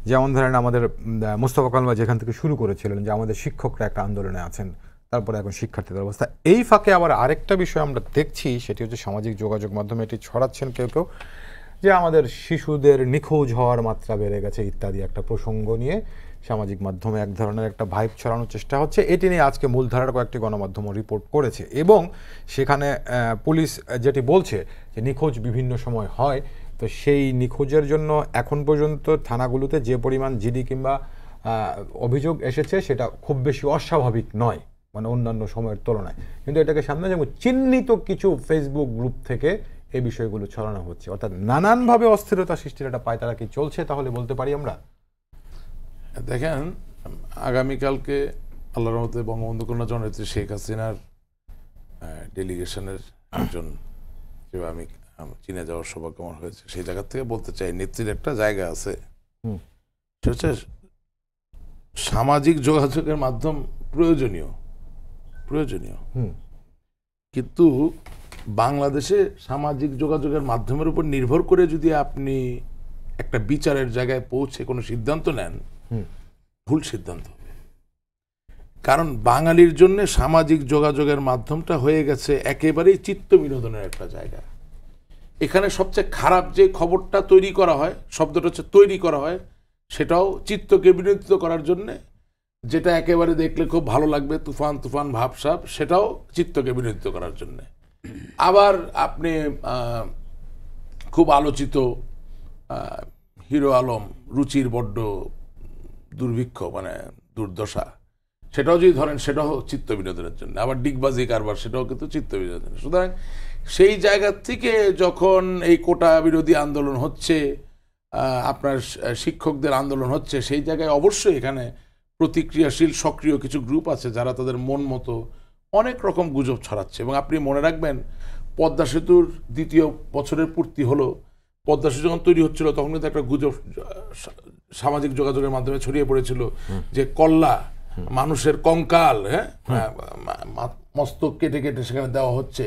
যেমন ধরেন আমাদের মোস্তফা কামাল যেখান থেকে শুরু করেছিলেন যে আমাদের শিক্ষকরা একটা আন্দোলনে আছেন, তারপরে এখন শিক্ষার্থীদের অবস্থা। এই ফাঁকে আবার আরেকটা বিষয় আমরা দেখছি, সেটি হচ্ছে সামাজিক যোগাযোগ মাধ্যমে এটি ছড়াচ্ছেন কেউ কেউ, যে আমাদের শিশুদের নিখোঁজ হওয়ার মাত্রা বেড়ে গেছে ইত্যাদি একটা প্রসঙ্গ নিয়ে সামাজিক মাধ্যমে এক ধরনের একটা ভাইব ছড়ানোর চেষ্টা হচ্ছে। এটি নিয়ে আজকে মূলধারার কয়েকটি গণমাধ্যমও রিপোর্ট করেছে, এবং সেখানে পুলিশ যেটি বলছে যে নিখোঁজ বিভিন্ন সময় হয়, তো সেই নিখোঁজের জন্য এখন পর্যন্ত থানাগুলোতে যে পরিমাণ জিডি কিংবা অভিযোগ এসেছে সেটা খুব বেশি অস্বাভাবিক নয়, মানে অন্যান্য সময়ের তুলনায়। কিন্তু এটাকে সামনে যেমন চিহ্নিত কিছু ফেসবুক গ্রুপ থেকে এই বিষয়গুলো ছড়ানো হচ্ছে, অর্থাৎ নানানভাবে অস্থিরতা সৃষ্টির একটা পায়তারা কি চলছে তাহলে বলতে পারি আমরা? দেখেন, আগামীকালকে আল্লাহর রহমতে বঙ্গবন্ধু কন্যা জননেত্রী শেখ হাসিনার ডেলিগেশনের একজন, যে আমি চীনে যাওয়ার সৌভাগ্য আমার হয়েছে, সেই জায়গা থেকে বলতে চাই, নেত্রীর একটা জায়গা আছে, সেটা হচ্ছে সামাজিক যোগাযোগের মাধ্যম প্রয়োজনীয়, কিন্তু বাংলাদেশে সামাজিক যোগাযোগের মাধ্যমের উপর নির্ভর করে যদি আপনি একটা বিচারের জায়গায় পৌঁছে কোনো সিদ্ধান্ত নেন, ভুল সিদ্ধান্ত হবে। কারণ বাঙালির জন্য সামাজিক যোগাযোগের মাধ্যমটা হয়ে গেছে একেবারেই চিত্ত বিনোদনের একটা জায়গা। এখানে সবচেয়ে খারাপ যে খবরটা তৈরি করা হয়, শব্দটা হচ্ছে তৈরি করা হয়, সেটাও চিত্তকে বিনোদিত করার জন্যে, যেটা একেবারে দেখলে খুব ভালো লাগবে, তুফান তুফান ভাবসাব, সেটাও চিত্তকে বিনোদিত করার জন্যে। আবার আপনি খুব আলোচিত হিরো আলম, রুচির বড্ড দুর্ভিক্ষ, মানে দুর্দশা, সেটাও যদি ধরেন, সেটাও চিত্ত বিনোদনের জন্য। আবার ডিগবাজি কারবার, সেটাও কিন্তু চিত্ত বিনোদনের। সুতরাং সেই জায়গা থেকে যখন এই কোটা বিরোধী আন্দোলন হচ্ছে, আপনার শিক্ষকদের আন্দোলন হচ্ছে, সেই জায়গায় অবশ্যই এখানে প্রতিক্রিয়াশীল সক্রিয় কিছু গ্রুপ আছে যারা তাদের মন মতো অনেক রকম গুজব ছড়াচ্ছে। এবং আপনি মনে রাখবেন, পদ্মা সেতুর 2য় বছরের পূর্তি হলো, পদ্মা সেতু যখন তৈরি হচ্ছিল তখন কিন্তু একটা গুজব সামাজিক যোগাযোগের মাধ্যমে ছড়িয়ে পড়েছিল যে কল্লা, মানুষের কঙ্কাল, মস্তক কেটে কেটে সেখানে দেওয়া হচ্ছে,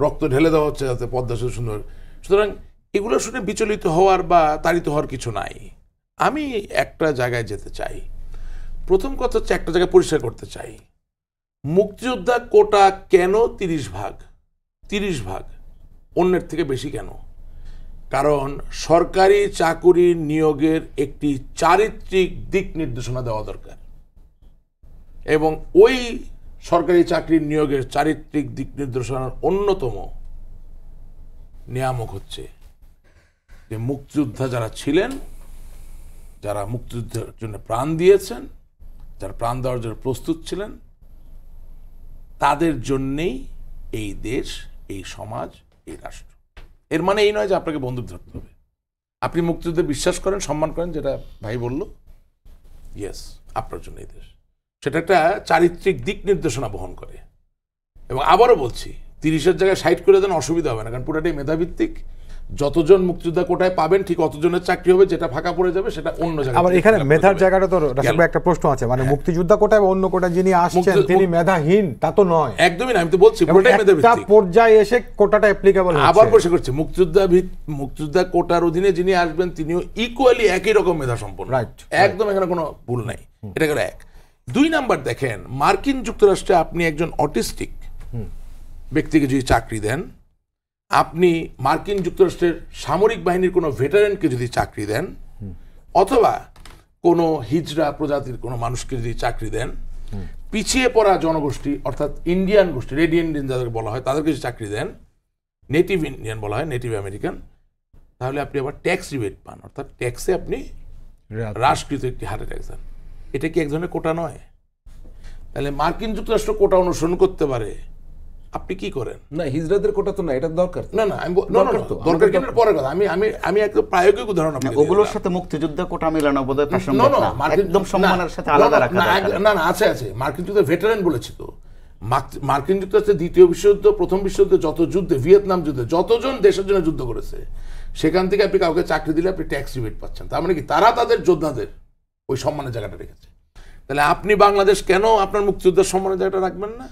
রক্ত ঢেলে দেওয়া হচ্ছে যাতে পদ্মা সেতু সুন্দর। সুতরাং এগুলো শুনে বিচলিত হওয়ার বা তাড়িত হওয়ার কিছু নাই। আমি একটা জায়গায় যেতে চাই। প্রথম কথা হচ্ছে, একটা জায়গায় পরিষ্কার করতে চাই, মুক্তিযোদ্ধা কোটা কেন 30 ভাগ? 30 ভাগ অন্যের থেকে বেশি কেন? কারণ সরকারি চাকুরি নিয়োগের একটি চারিত্রিক দিক নির্দেশনা দেওয়া দরকার, এবং ওই সরকারি চাকরি নিয়োগের চারিত্রিক দিক নির্দেশনার অন্যতম নিয়ামক হচ্ছে যে মুক্তিযোদ্ধা যারা ছিলেন, যারা মুক্তিযুদ্ধের জন্য প্রাণ দিয়েছেন, যারা প্রাণ দেওয়ার জন্য প্রস্তুত ছিলেন, তাদের জন্যেই এই দেশ, এই সমাজ, এই রাষ্ট্র। এর মানে এই নয় যে আপনাকে বন্দুক ধরতে হবে। আপনি মুক্তিযুদ্ধে বিশ্বাস করেন, সম্মান করেন, যেটা ভাই বলল, ইয়েস, আপনার জন্য এই দেশ। সেটা একটা চারিত্রিক দিক নির্দেশনা বহন করে। এবং আবারও বলছি, 30-এর জায়গায় 60 করে দেন, অসুবিধা হবে না, কারণ পুরোটাই মেধাভিত্তিক। যতজন মুক্তিযোদ্ধা কোটায় পাবেন, ঠিক অতজনের চাকরি হবে, যেটা ফাঁকা পড়ে যাবে সেটা অন্য জায়গায়। আবার এখানে মেধার জায়গাটা তো রাসেল ভাই একটা প্রশ্ন আছে, মানে মুক্তিযোদ্ধা কোটায় বা অন্য কোটায় যিনি আসছেন তিনি মেধাহীন তা তো নয়। একদমই না, আমি তো বলছি পুরোটাই মেধাভিত্তিক। একটা পর্যায়ে এসে কোটাটা অ্যাপ্লিকেবল হচ্ছে। আবার পরিষ্কার করছি, মুক্তিযোদ্ধা কোটার অধীনে যিনি আসবেন তিনিও ইকুয়ালি একই রকম মেধা সম্পন্ন, একদম এখানে কোনো ভুল নাই। এটা গেল এক। 2 নাম্বার, দেখেন, মার্কিন যুক্তরাষ্ট্রে আপনি একজন অটিস্টিক ব্যক্তিকে যদি চাকরি দেন, আপনি মার্কিন যুক্তরাষ্ট্রের সামরিক বাহিনীর কোনো ভেটারেনকে যদি চাকরি দেন, অথবা কোনো হিজড়া প্রজাতির কোনো মানুষকে যদি চাকরি দেন, পিছিয়ে পড়া জনগোষ্ঠী অর্থাৎ ইন্ডিয়ান গোষ্ঠী, রেড ইন্ডিয়ান যাদেরকে বলা হয়, তাদেরকে যদি চাকরি দেন, নেটিভ ইন্ডিয়ান বলা হয়, নেটিভ আমেরিকান, তাহলে আপনি আবার ট্যাক্স রিবেট পান, অর্থাৎ ট্যাক্সে আপনি হ্রাসকৃত একটি হারে ট্যাক্স দেন। এটা কি এক ধরনের কোটা নয়? তাহলে মার্কিন যুক্তরাষ্ট্র কোটা অনুসরণ করতে পারে, আপনি কি করেন? না, হিজড়াদের কোটা তো না, এটা দরকার না। না, দরকার কিন্তু পরের কথা। আমি একদম প্রায়োগিক উদাহরণ আপনাকে ওগুলোর সাথে মুক্তিযুদ্ধ কোটা মিলানো বোধহয় প্রাসঙ্গিক না, একদম সম্মানের সাথে আলাদা রাখা। না, আছে। মার্কিন যুদ্ধের ভেটারেন বলেছি তো। মার্কিন যুক্তরাষ্ট্রের 2য় বিশ্বযুদ্ধ, প্রথম বিশ্বযুদ্ধে যত যুদ্ধে, ভিয়েতনাম যুদ্ধে যতজন দেশের জন্য যুদ্ধ করেছে, সেখান থেকে আপনি কাউকে চাকরি দিলে আপনি ট্যাক্স রিবেট পাচ্ছেন। তার মানে কি, তারা তাদের যোদ্ধাদের ওই সম্মানের জায়গাটা রেখেছে। তাহলে আপনি বাংলাদেশ কেন আপনার মুক্তিযোদ্ধার সম্মানের জায়গাটা রাখবেন না?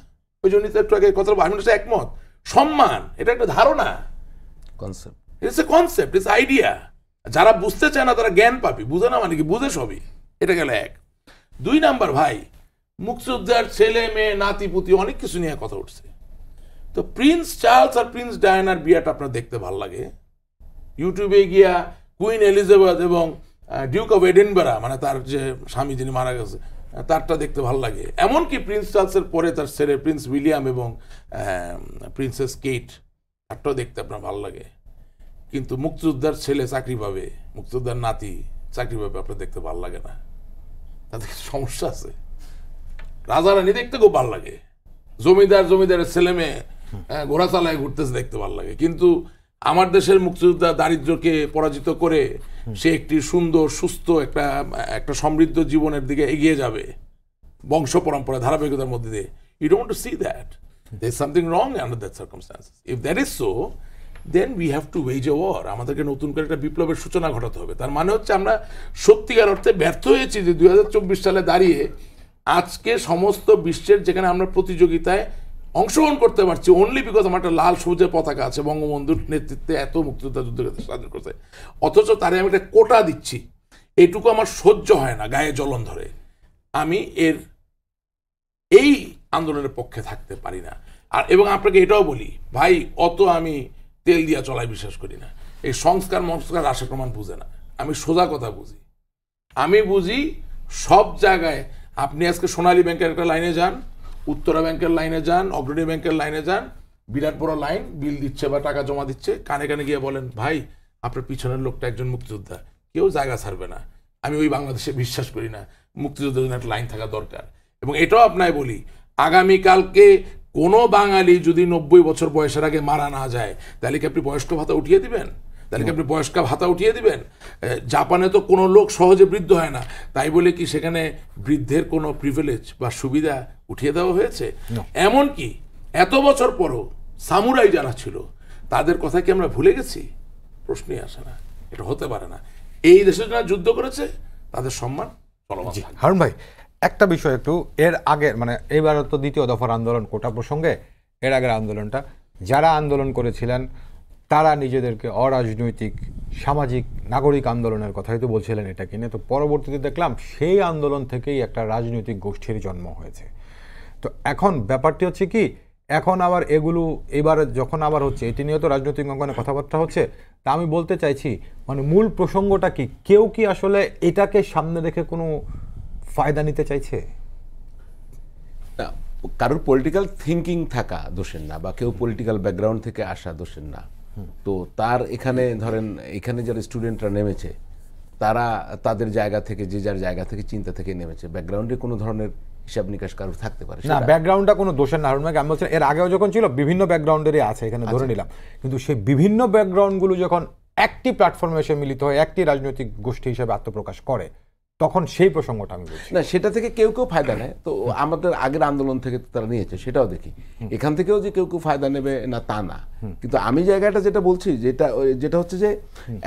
ওই জন্যই তো একটু আগে কথা বলবো, আমি একমত। সম্মান এটা একটা ধারণা, concept, it's a concept, it's idea. যারা বুঝতে চায় না তারা জ্ঞান পাবি, বুঝে না মানে কি, বুঝে সবই। এটা গেল এক। 2 নাম্বার, ভাই, মুক্তিযোদ্ধার ছেলে মেয়ে নাতি পুতি অনেক কিছু নিয়ে কথা উঠছে। তো প্রিন্স চার্লস আর প্রিন্স ডায়ানার বিয়াটা আপনার দেখতে ভালো লাগে, ইউটিউবে গিয়া কুইন এলিজাবেথ এবং ডিউক অফ এডিনবারা, মানে তার যে স্বামী যিনি মারা গেছে, তারটা দেখতে ভালো লাগে। এমনকি প্রিন্স চার্লসের পরে তার ছেলে প্রিন্স উইলিয়াম এবং প্রিন্সেস কেট, তারটাও দেখতে আপনার ভালো লাগে। কিন্তু মুক্তিযোদ্ধার ছেলে চাকরি পাবে, মুক্তিযোদ্ধার নাতি চাকরি পাবে, আপনার দেখতে ভালো লাগে না। তাদের সমস্যা আছে। রাজা রানী দেখতে খুব ভালো লাগে, জমিদারের ছেলে মেয়ে ঘোড়া চালায় ঘুরতেছে দেখতে ভালো লাগে, কিন্তু আমার দেশের মুক্তিযোদ্ধা দারিদ্র্যকে পরাজিত করে সে একটি সুন্দর সুস্থ একটা সমৃদ্ধ জীবনের দিকে এগিয়ে যাবে বংশ পরম্পরা ধারাবাহিকতার মধ্যে দিয়ে। You don't to see that there is something wrong under that circumstances. If that is so then we have to wage a war. আমাদেরকে নতুন করে একটা বিপ্লবের সূচনা ঘটাতে হবে। তার মানে হচ্ছে আমরা সত্যিকার অর্থে ব্যর্থ হয়েছি যে 2024 সালে দাঁড়িয়ে আজকে সমস্ত বিশ্বের যেখানে আমরা প্রতিযোগিতায় অংশগ্রহণ করতে পারছি অনলি বিকজ আমার একটা লাল সবুজের পতাকা আছে, বঙ্গবন্ধুর নেতৃত্বে এত মুক্তিযোদ্ধা যুদ্ধ স্বাধীন করছে, অথচ তারে আমি একটা কোটা দিচ্ছি, এটুকু আমার সহ্য হয় না, গায়ে জ্বলন ধরে। আমি এই আন্দোলনের পক্ষে থাকতে পারি না। আর এবং আপনাকে এটাও বলি ভাই, অত আমি তেল দিয়া চলায় বিশ্বাস করি না। এই সংস্কার আশা প্রমাণ বুঝে না। আমি সোজা কথা বুঝি। আমি বুঝি সব জায়গায় আপনি আজকে সোনালী ব্যাংকের একটা লাইনে যান, উত্তরা ব্যাংকের লাইনে যান, অগ্রণী ব্যাংকের লাইনে যান, বিরাট বড় লাইন, বিল দিচ্ছে বা টাকা জমা দিচ্ছে, কানে কানে গিয়ে বলেন ভাই আপনার পিছনের লোকটা একজন মুক্তিযোদ্ধা, কেউ জায়গা ছাড়বে না। আমি ওই বাংলাদেশে বিশ্বাস করি না, মুক্তিযোদ্ধার জন্য একটা লাইন থাকা দরকার। এবং এটাও আপনায় বলি, আগামীকালকে কোনো বাঙালি যদি 90 বছর বয়সের আগে মারা না যায়, তাহলে কি আপনি বয়স্ক ভাতা উঠিয়ে দিবেন? তাহলে কি আপনি বয়স্ক ভাতা উঠিয়ে দিবেন? জাপানে তো কোনো লোক সহজে বৃদ্ধ হয় না, তাই বলে কি সেখানে বৃদ্ধের কোনো প্রিভিলেজ বা সুবিধা উঠিয়ে দেওয়া হয়েছে? এমনকি এত বছর পরও সামুরাই যারা ছিল তাদের কথা কি আমরা ভুলে গেছি? প্রশ্নই আসে না, এটা হতে পারে না। এই দেশে যারা যুদ্ধ করেছে তাদের সম্মান চলমান থাকবে। হারুন ভাই, একটা বিষয় একটু, এর আগে মানে এবার তো দ্বিতীয় দফার আন্দোলন কোটা প্রসঙ্গে, এর আগের আন্দোলনটা যারা আন্দোলন করেছিলেন তারা নিজেদেরকে অরাজনৈতিক সামাজিক নাগরিক আন্দোলনের কথাই তো বলছিলেন এটা কিনে, তো পরবর্তীতে দেখলাম সেই আন্দোলন থেকেই একটা রাজনৈতিক গোষ্ঠীর জন্ম হয়েছে। তো এখন ব্যাপারটি হচ্ছে কি, এখন আবার এগুলো এবার যখন আবার হচ্ছে এটি নিয়ে তো রাজনৈতিক অঙ্গনে কথাবার্তা হচ্ছে, তা আমি বলতে চাইছি মানে মূল প্রসঙ্গটা কি, কেউ কি আসলে এটাকে সামনে রেখে কোনো ফায়দা নিতে চাইছে? না, কারোর পলিটিক্যাল থিঙ্কিং থাকা দোষের না, বা কেউ পলিটিক্যাল ব্যাকগ্রাউন্ড থেকে আসা দোষের না। তো তার এখানে ধরেন এখানে যারা স্টুডেন্টরা নেমেছে তারা তাদের জায়গা থেকে, যে যার জায়গা থেকে চিন্তা থেকে নেমেছে, ব্যাকগ্রাউন্ডে কোনো ধরনের হিসাব নিকাশ কারোর থাকতে পারে না, ব্যাকগ্রাউন্ডটা কোনো দোষের না হারুন ভাই। আমি বলছি এর আগেও যখন ছিল বিভিন্ন ব্যাকগ্রাউন্ডেরই আছে এখানে ধরে নিলাম, কিন্তু সেই বিভিন্ন ব্যাকগ্রাউন্ডগুলো যখন একটি প্ল্যাটফর্মে এসে মিলিত হয়, একটি রাজনৈতিক গোষ্ঠী হিসেবে আত্মপ্রকাশ করে, তখন সেই প্রসঙ্গটা আমি বলছি। না, সেটা থেকে কেউ কেউ ফায়দা নেয়, তো আমাদের আগের আন্দোলন থেকে তারা নিয়েছে, সেটাও দেখি। এখান থেকেও যে কেউ কেউ ফায়দা নেবে না তা না, কিন্তু আমি জায়গাটা যেটা বলছি যেটা হচ্ছে যে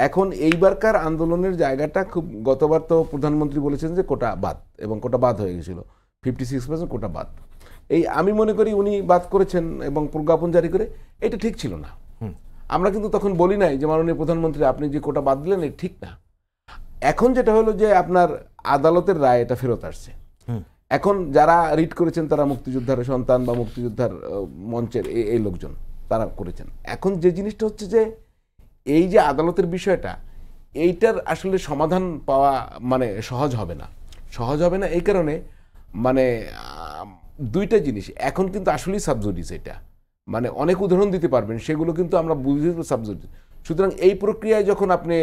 এখন এইবারকার আন্দোলনের জায়গাটা খুব, গতবার তো প্রধানমন্ত্রী বলেছেন যে কোটা বাদ, এবং কোটা বাদ হয়ে গেছিল, 56% কোটা বাদ। এই আমি মনে করি উনি বাদ করেছেন এবং প্রজ্ঞাপন জারি করে, এটা ঠিক ছিল না। আমরা কিন্তু তখন বলি নাই যে মাননীয় প্রধানমন্ত্রী আপনি যে কোটা বাদ দিলেন এটা ঠিক না। এখন যেটা হলো যে আপনার আদালতের রায় এটা ফেরত আসছে। এখন যারা রিট করেছেন তারা মুক্তিযোদ্ধার সন্তান বা মুক্তিযোদ্ধার মঞ্চের এই লোকজন তারা করেছেন। এখন যে জিনিসটা হচ্ছে যে এই যে আদালতের বিষয়টা, এইটার আসলে সমাধান পাওয়া মানে সহজ হবে না। সহজ হবে না এই কারণে মানে দুইটা জিনিস এখন কিন্তু আসলেই সাবজুডিস। এটা মানে অনেক উদাহরণ দিতে পারবেন, সেগুলো কিন্তু আমরা বুঝতে সাবজুডিস। সুতরাং এই প্রক্রিয়ায় যখন আপনি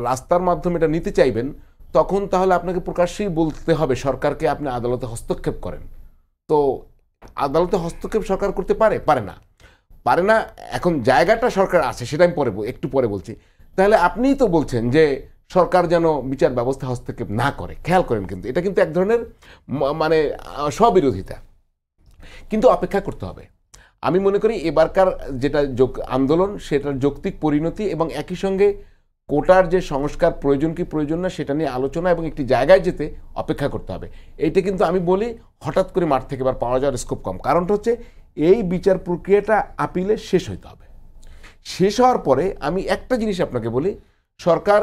রাস্তার মাধ্যমে এটা নিতে চাইবেন, তখন তাহলে আপনাকে প্রকাশ্যেই বলতে হবে সরকারকে আপনি আদালতে হস্তক্ষেপ করেন। তো আদালতে হস্তক্ষেপ সরকার করতে পারে না। এখন জায়গাটা সরকার আছে, সেটা আমি একটু পরে বলছি। তাহলে আপনিই তো বলছেন যে সরকার যেন বিচার ব্যবস্থা হস্তক্ষেপ না করে। খেয়াল করেন, কিন্তু এটা কিন্তু এক ধরনের মানে স্ববিরোধিতা। কিন্তু অপেক্ষা করতে হবে। আমি মনে করি এবারকার যেটা আন্দোলন সেটার যৌক্তিক পরিণতি এবং একই সঙ্গে কোটার যে সংস্কার প্রয়োজন কি প্রয়োজন না সেটা নিয়ে আলোচনা এবং একটি জায়গায় যেতে অপেক্ষা করতে হবে। এইটা কিন্তু আমি বলি হঠাৎ করে মাঠ থেকে এবার পাওয়া যাওয়ার স্কোপ কম। কারণটা হচ্ছে এই বিচার প্রক্রিয়াটা আপিলে শেষ হইতে হবে। শেষ হওয়ার পরে আমি একটা জিনিস আপনাকে বলি, সরকার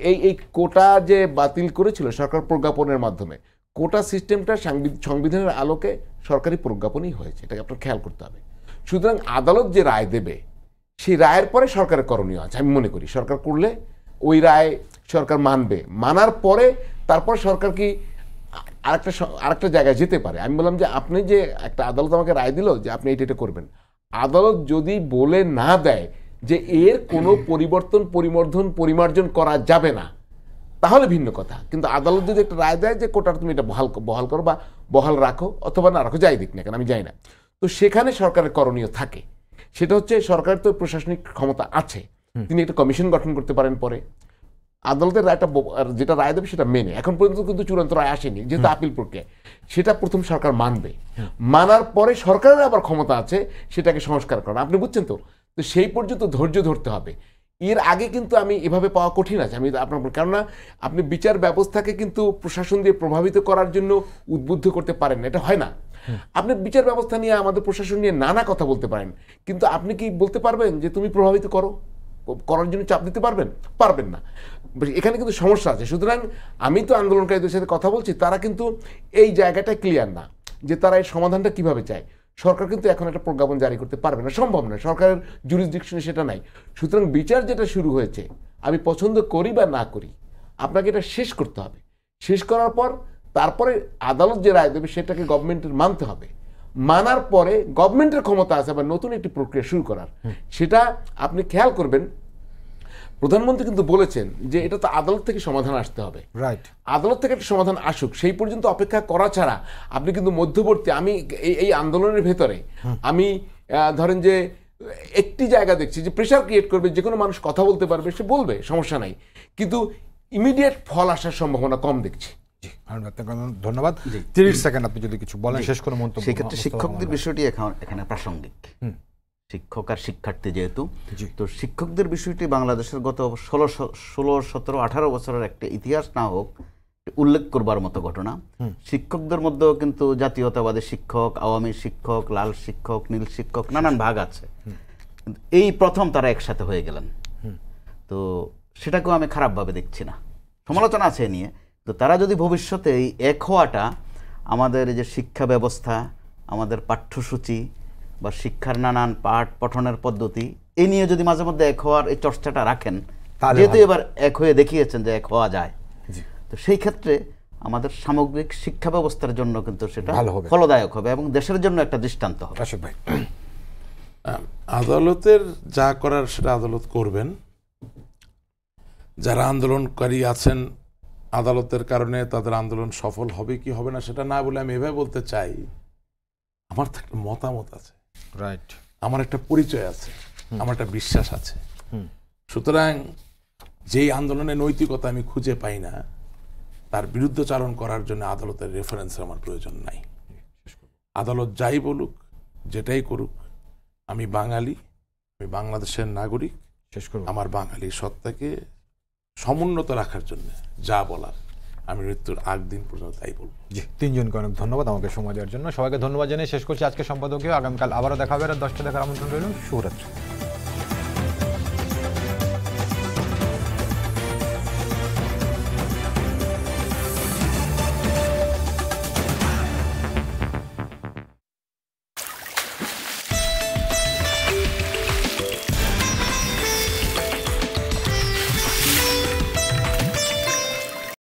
এই কোটা যে বাতিল করেছিল সরকার প্রজ্ঞাপনের মাধ্যমে, কোটা সিস্টেমটা সংবিধানের আলোকে সরকারি প্রজ্ঞাপনই হয়েছে, এটাকে আপনার খেয়াল করতে হবে। সুতরাং আদালত যে রায় দেবে সেই রায়ের পরে সরকারের করণীয় আছে। আমি মনে করি সরকার করলে ওই রায় সরকার মানবে, মানার পরে তারপর সরকার কি আরেকটা জায়গায় যেতে পারে। আমি বললাম যে আপনি যে একটা আদালত আমাকে রায় দিল যে আপনি এটা করবেন, আদালত যদি বলে না দেয় যে এর কোনো পরিবর্তন পরিমার্জন করা যাবে না, তাহলে ভিন্ন কথা। কিন্তু আদালত যদি একটা রায় দেয় যে কোটাটা তুমি এটা বহাল করো বা বহাল রাখো অথবা না রাখো, যাই দিক না কেন আমি যাই না, তো সেখানে সরকারের করণীয় থাকে। সেটা হচ্ছে সরকারের তো প্রশাসনিক ক্ষমতা আছে, তিনি একটা কমিশন গঠন করতে পারেন, পরে আদালতের রায়টা যেটা রায় দেবে সেটা মেনে, এখন পর্যন্ত কিন্তু চূড়ান্ত রায় আসেনি যেহেতু আপিল প্রক্রিয়া, সেটা প্রথম সরকার মানবে, মানার পরে সরকারের আবার ক্ষমতা আছে সেটাকে সংস্কার করা। আপনি বুঝছেন তো? তো সেই পর্যন্ত ধৈর্য ধরতে হবে। এর আগে কিন্তু আমি এভাবে পাওয়া কঠিন আছে, আমি আপনার, কেননা আপনি বিচার ব্যবস্থাকে কিন্তু প্রশাসন দিয়ে প্রভাবিত করার জন্য উদ্বুদ্ধ করতে পারেন না, এটা হয় না। আপনি বিচার ব্যবস্থা নিয়ে আমাদের প্রশাসন নিয়ে নানা কথা বলতে পারেন, কিন্তু আপনি কি বলতে পারবেন যে তুমি প্রভাবিত করার জন্য চাপ দিতে পারবেন? পারবেন না। এখানে কিন্তু সমস্যা আছে। সুতরাং আমি তো আন্দোলনকারীদের সাথে কথা বলছি, তারা কিন্তু এই জায়গাটা ক্লিয়ার না যে তারা এর সমাধানটা কিভাবে চায়। সরকার কিন্তু এখন একটা প্রজ্ঞাপন জারি করতে পারবে না, সম্ভব নয়, সরকারের জুরিসডিকশনে সেটা নাই। সুতরাং বিচার যেটা শুরু হয়েছে, আমি পছন্দ করি বা না করি, আপনাকে এটা শেষ করতে হবে। শেষ করার পর তারপরে আদালত যে রায় দেবে সেটাকে গভর্নমেন্টের মানতে হবে, মানার পরে গভর্নমেন্টের ক্ষমতা আছে আবার নতুন একটি প্রক্রিয়া শুরু করার। সেটা আপনি খেয়াল করবেন, প্রধানমন্ত্রী কিন্তু বলেছেন যে এটা তো আদালত থেকে সমাধান আসতে হবে, রাইট, আদালত থেকে একটা সমাধান আসুক, সেই পর্যন্ত অপেক্ষা করা ছাড়া আপনি কিন্তু মধ্যবর্তী, আমি এই আন্দোলনের ভেতরে আমি ধরেন যে একটি জায়গা দেখছি যে প্রেশার ক্রিয়েট করবে, যে কোনো মানুষ কথা বলতে পারবে, সে বলবে, সমস্যা নাই, কিন্তু ইমিডিয়েট ফল আসার সম্ভাবনা কম দেখছি। জি, আপনাকে ধন্যবাদ। 30 সেকেন্ড আপনি যদি কিছু বলেন, শেষ করে মন্তব্য। সেক্ষেত্রে শিক্ষকদের বিষয়টি এখানে প্রাসঙ্গিক। শিক্ষক আর শিক্ষার্থী যেহেতু, তো শিক্ষকদের বিষয়টি বাংলাদেশের গত 16, 17, 18 বছরের একটা ইতিহাস না হোক, উল্লেখ করবার মতো ঘটনা। শিক্ষকদের মধ্যেও কিন্তু জাতীয়তাবাদী শিক্ষক, আওয়ামী শিক্ষক, লাল শিক্ষক, নীল শিক্ষক, নানান ভাগ আছে। এই প্রথম তারা একসাথে হয়ে গেলেন। তো সেটাকেও আমি খারাপভাবে দেখছি না, সমালোচনা আছে এ নিয়ে। তো তারা যদি ভবিষ্যতে এই এক হওয়াটা আমাদের যে শিক্ষা ব্যবস্থা, আমাদের পাঠ্যসূচি বা শিক্ষার নানান পাঠ পঠনের পদ্ধতি, এই নিয়ে যদি মাঝে মধ্যে এক হওয়ার এই চর্চাটা রাখেন, যেহেতু এবার এক হয়ে দেখিয়েছেন যে এক হওয়া যায়, তো সেই ক্ষেত্রে আমাদের সামগ্রিক শিক্ষা ব্যবস্থার জন্য কিন্তু সেটা ফলদায়ক হবে এবং দেশের জন্য একটা দৃষ্টান্ত হবে। আশিক ভাই, আদালতের যা করার সেটা আদালত করবেন। যারা আন্দোলনকারী আছেন, আদালতের কারণে তাদের আন্দোলন সফল হবে কি হবে না সেটা না বলে আমি এভাবে বলতে চাই, আমার তো একটা মতামত আছে, রাইট, আমার একটা পরিচয় আছে, আমার একটা বিশ্বাস আছে। সুতরাং যেই আন্দোলনের নৈতিকতা আমি খুঁজে পাই না, তার বিরুদ্ধচারণ করার জন্য আদালতের রেফারেন্সের আমার প্রয়োজন নাই। আদালত যাই বলুক, যেটাই করুক, আমি বাঙালি, আমি বাংলাদেশের নাগরিক, আমার বাঙালি সত্তাকে সমুন্নত রাখার জন্য যা বলার আমি মৃত্যুর আগ দিন পর্যন্ত তাই বলবো। জি, তিনজনকে অনেক ধন্যবাদ আমাকে সময় দেওয়ার জন্য। সবাইকে ধন্যবাদ জানিয়ে শেষ করছি আজকে সম্পাদকীয়। আগামীকাল আবারও দেখা হবে, রাত 10টা দেখার আমন্ত্রণ রইল। শুভরাত্রি।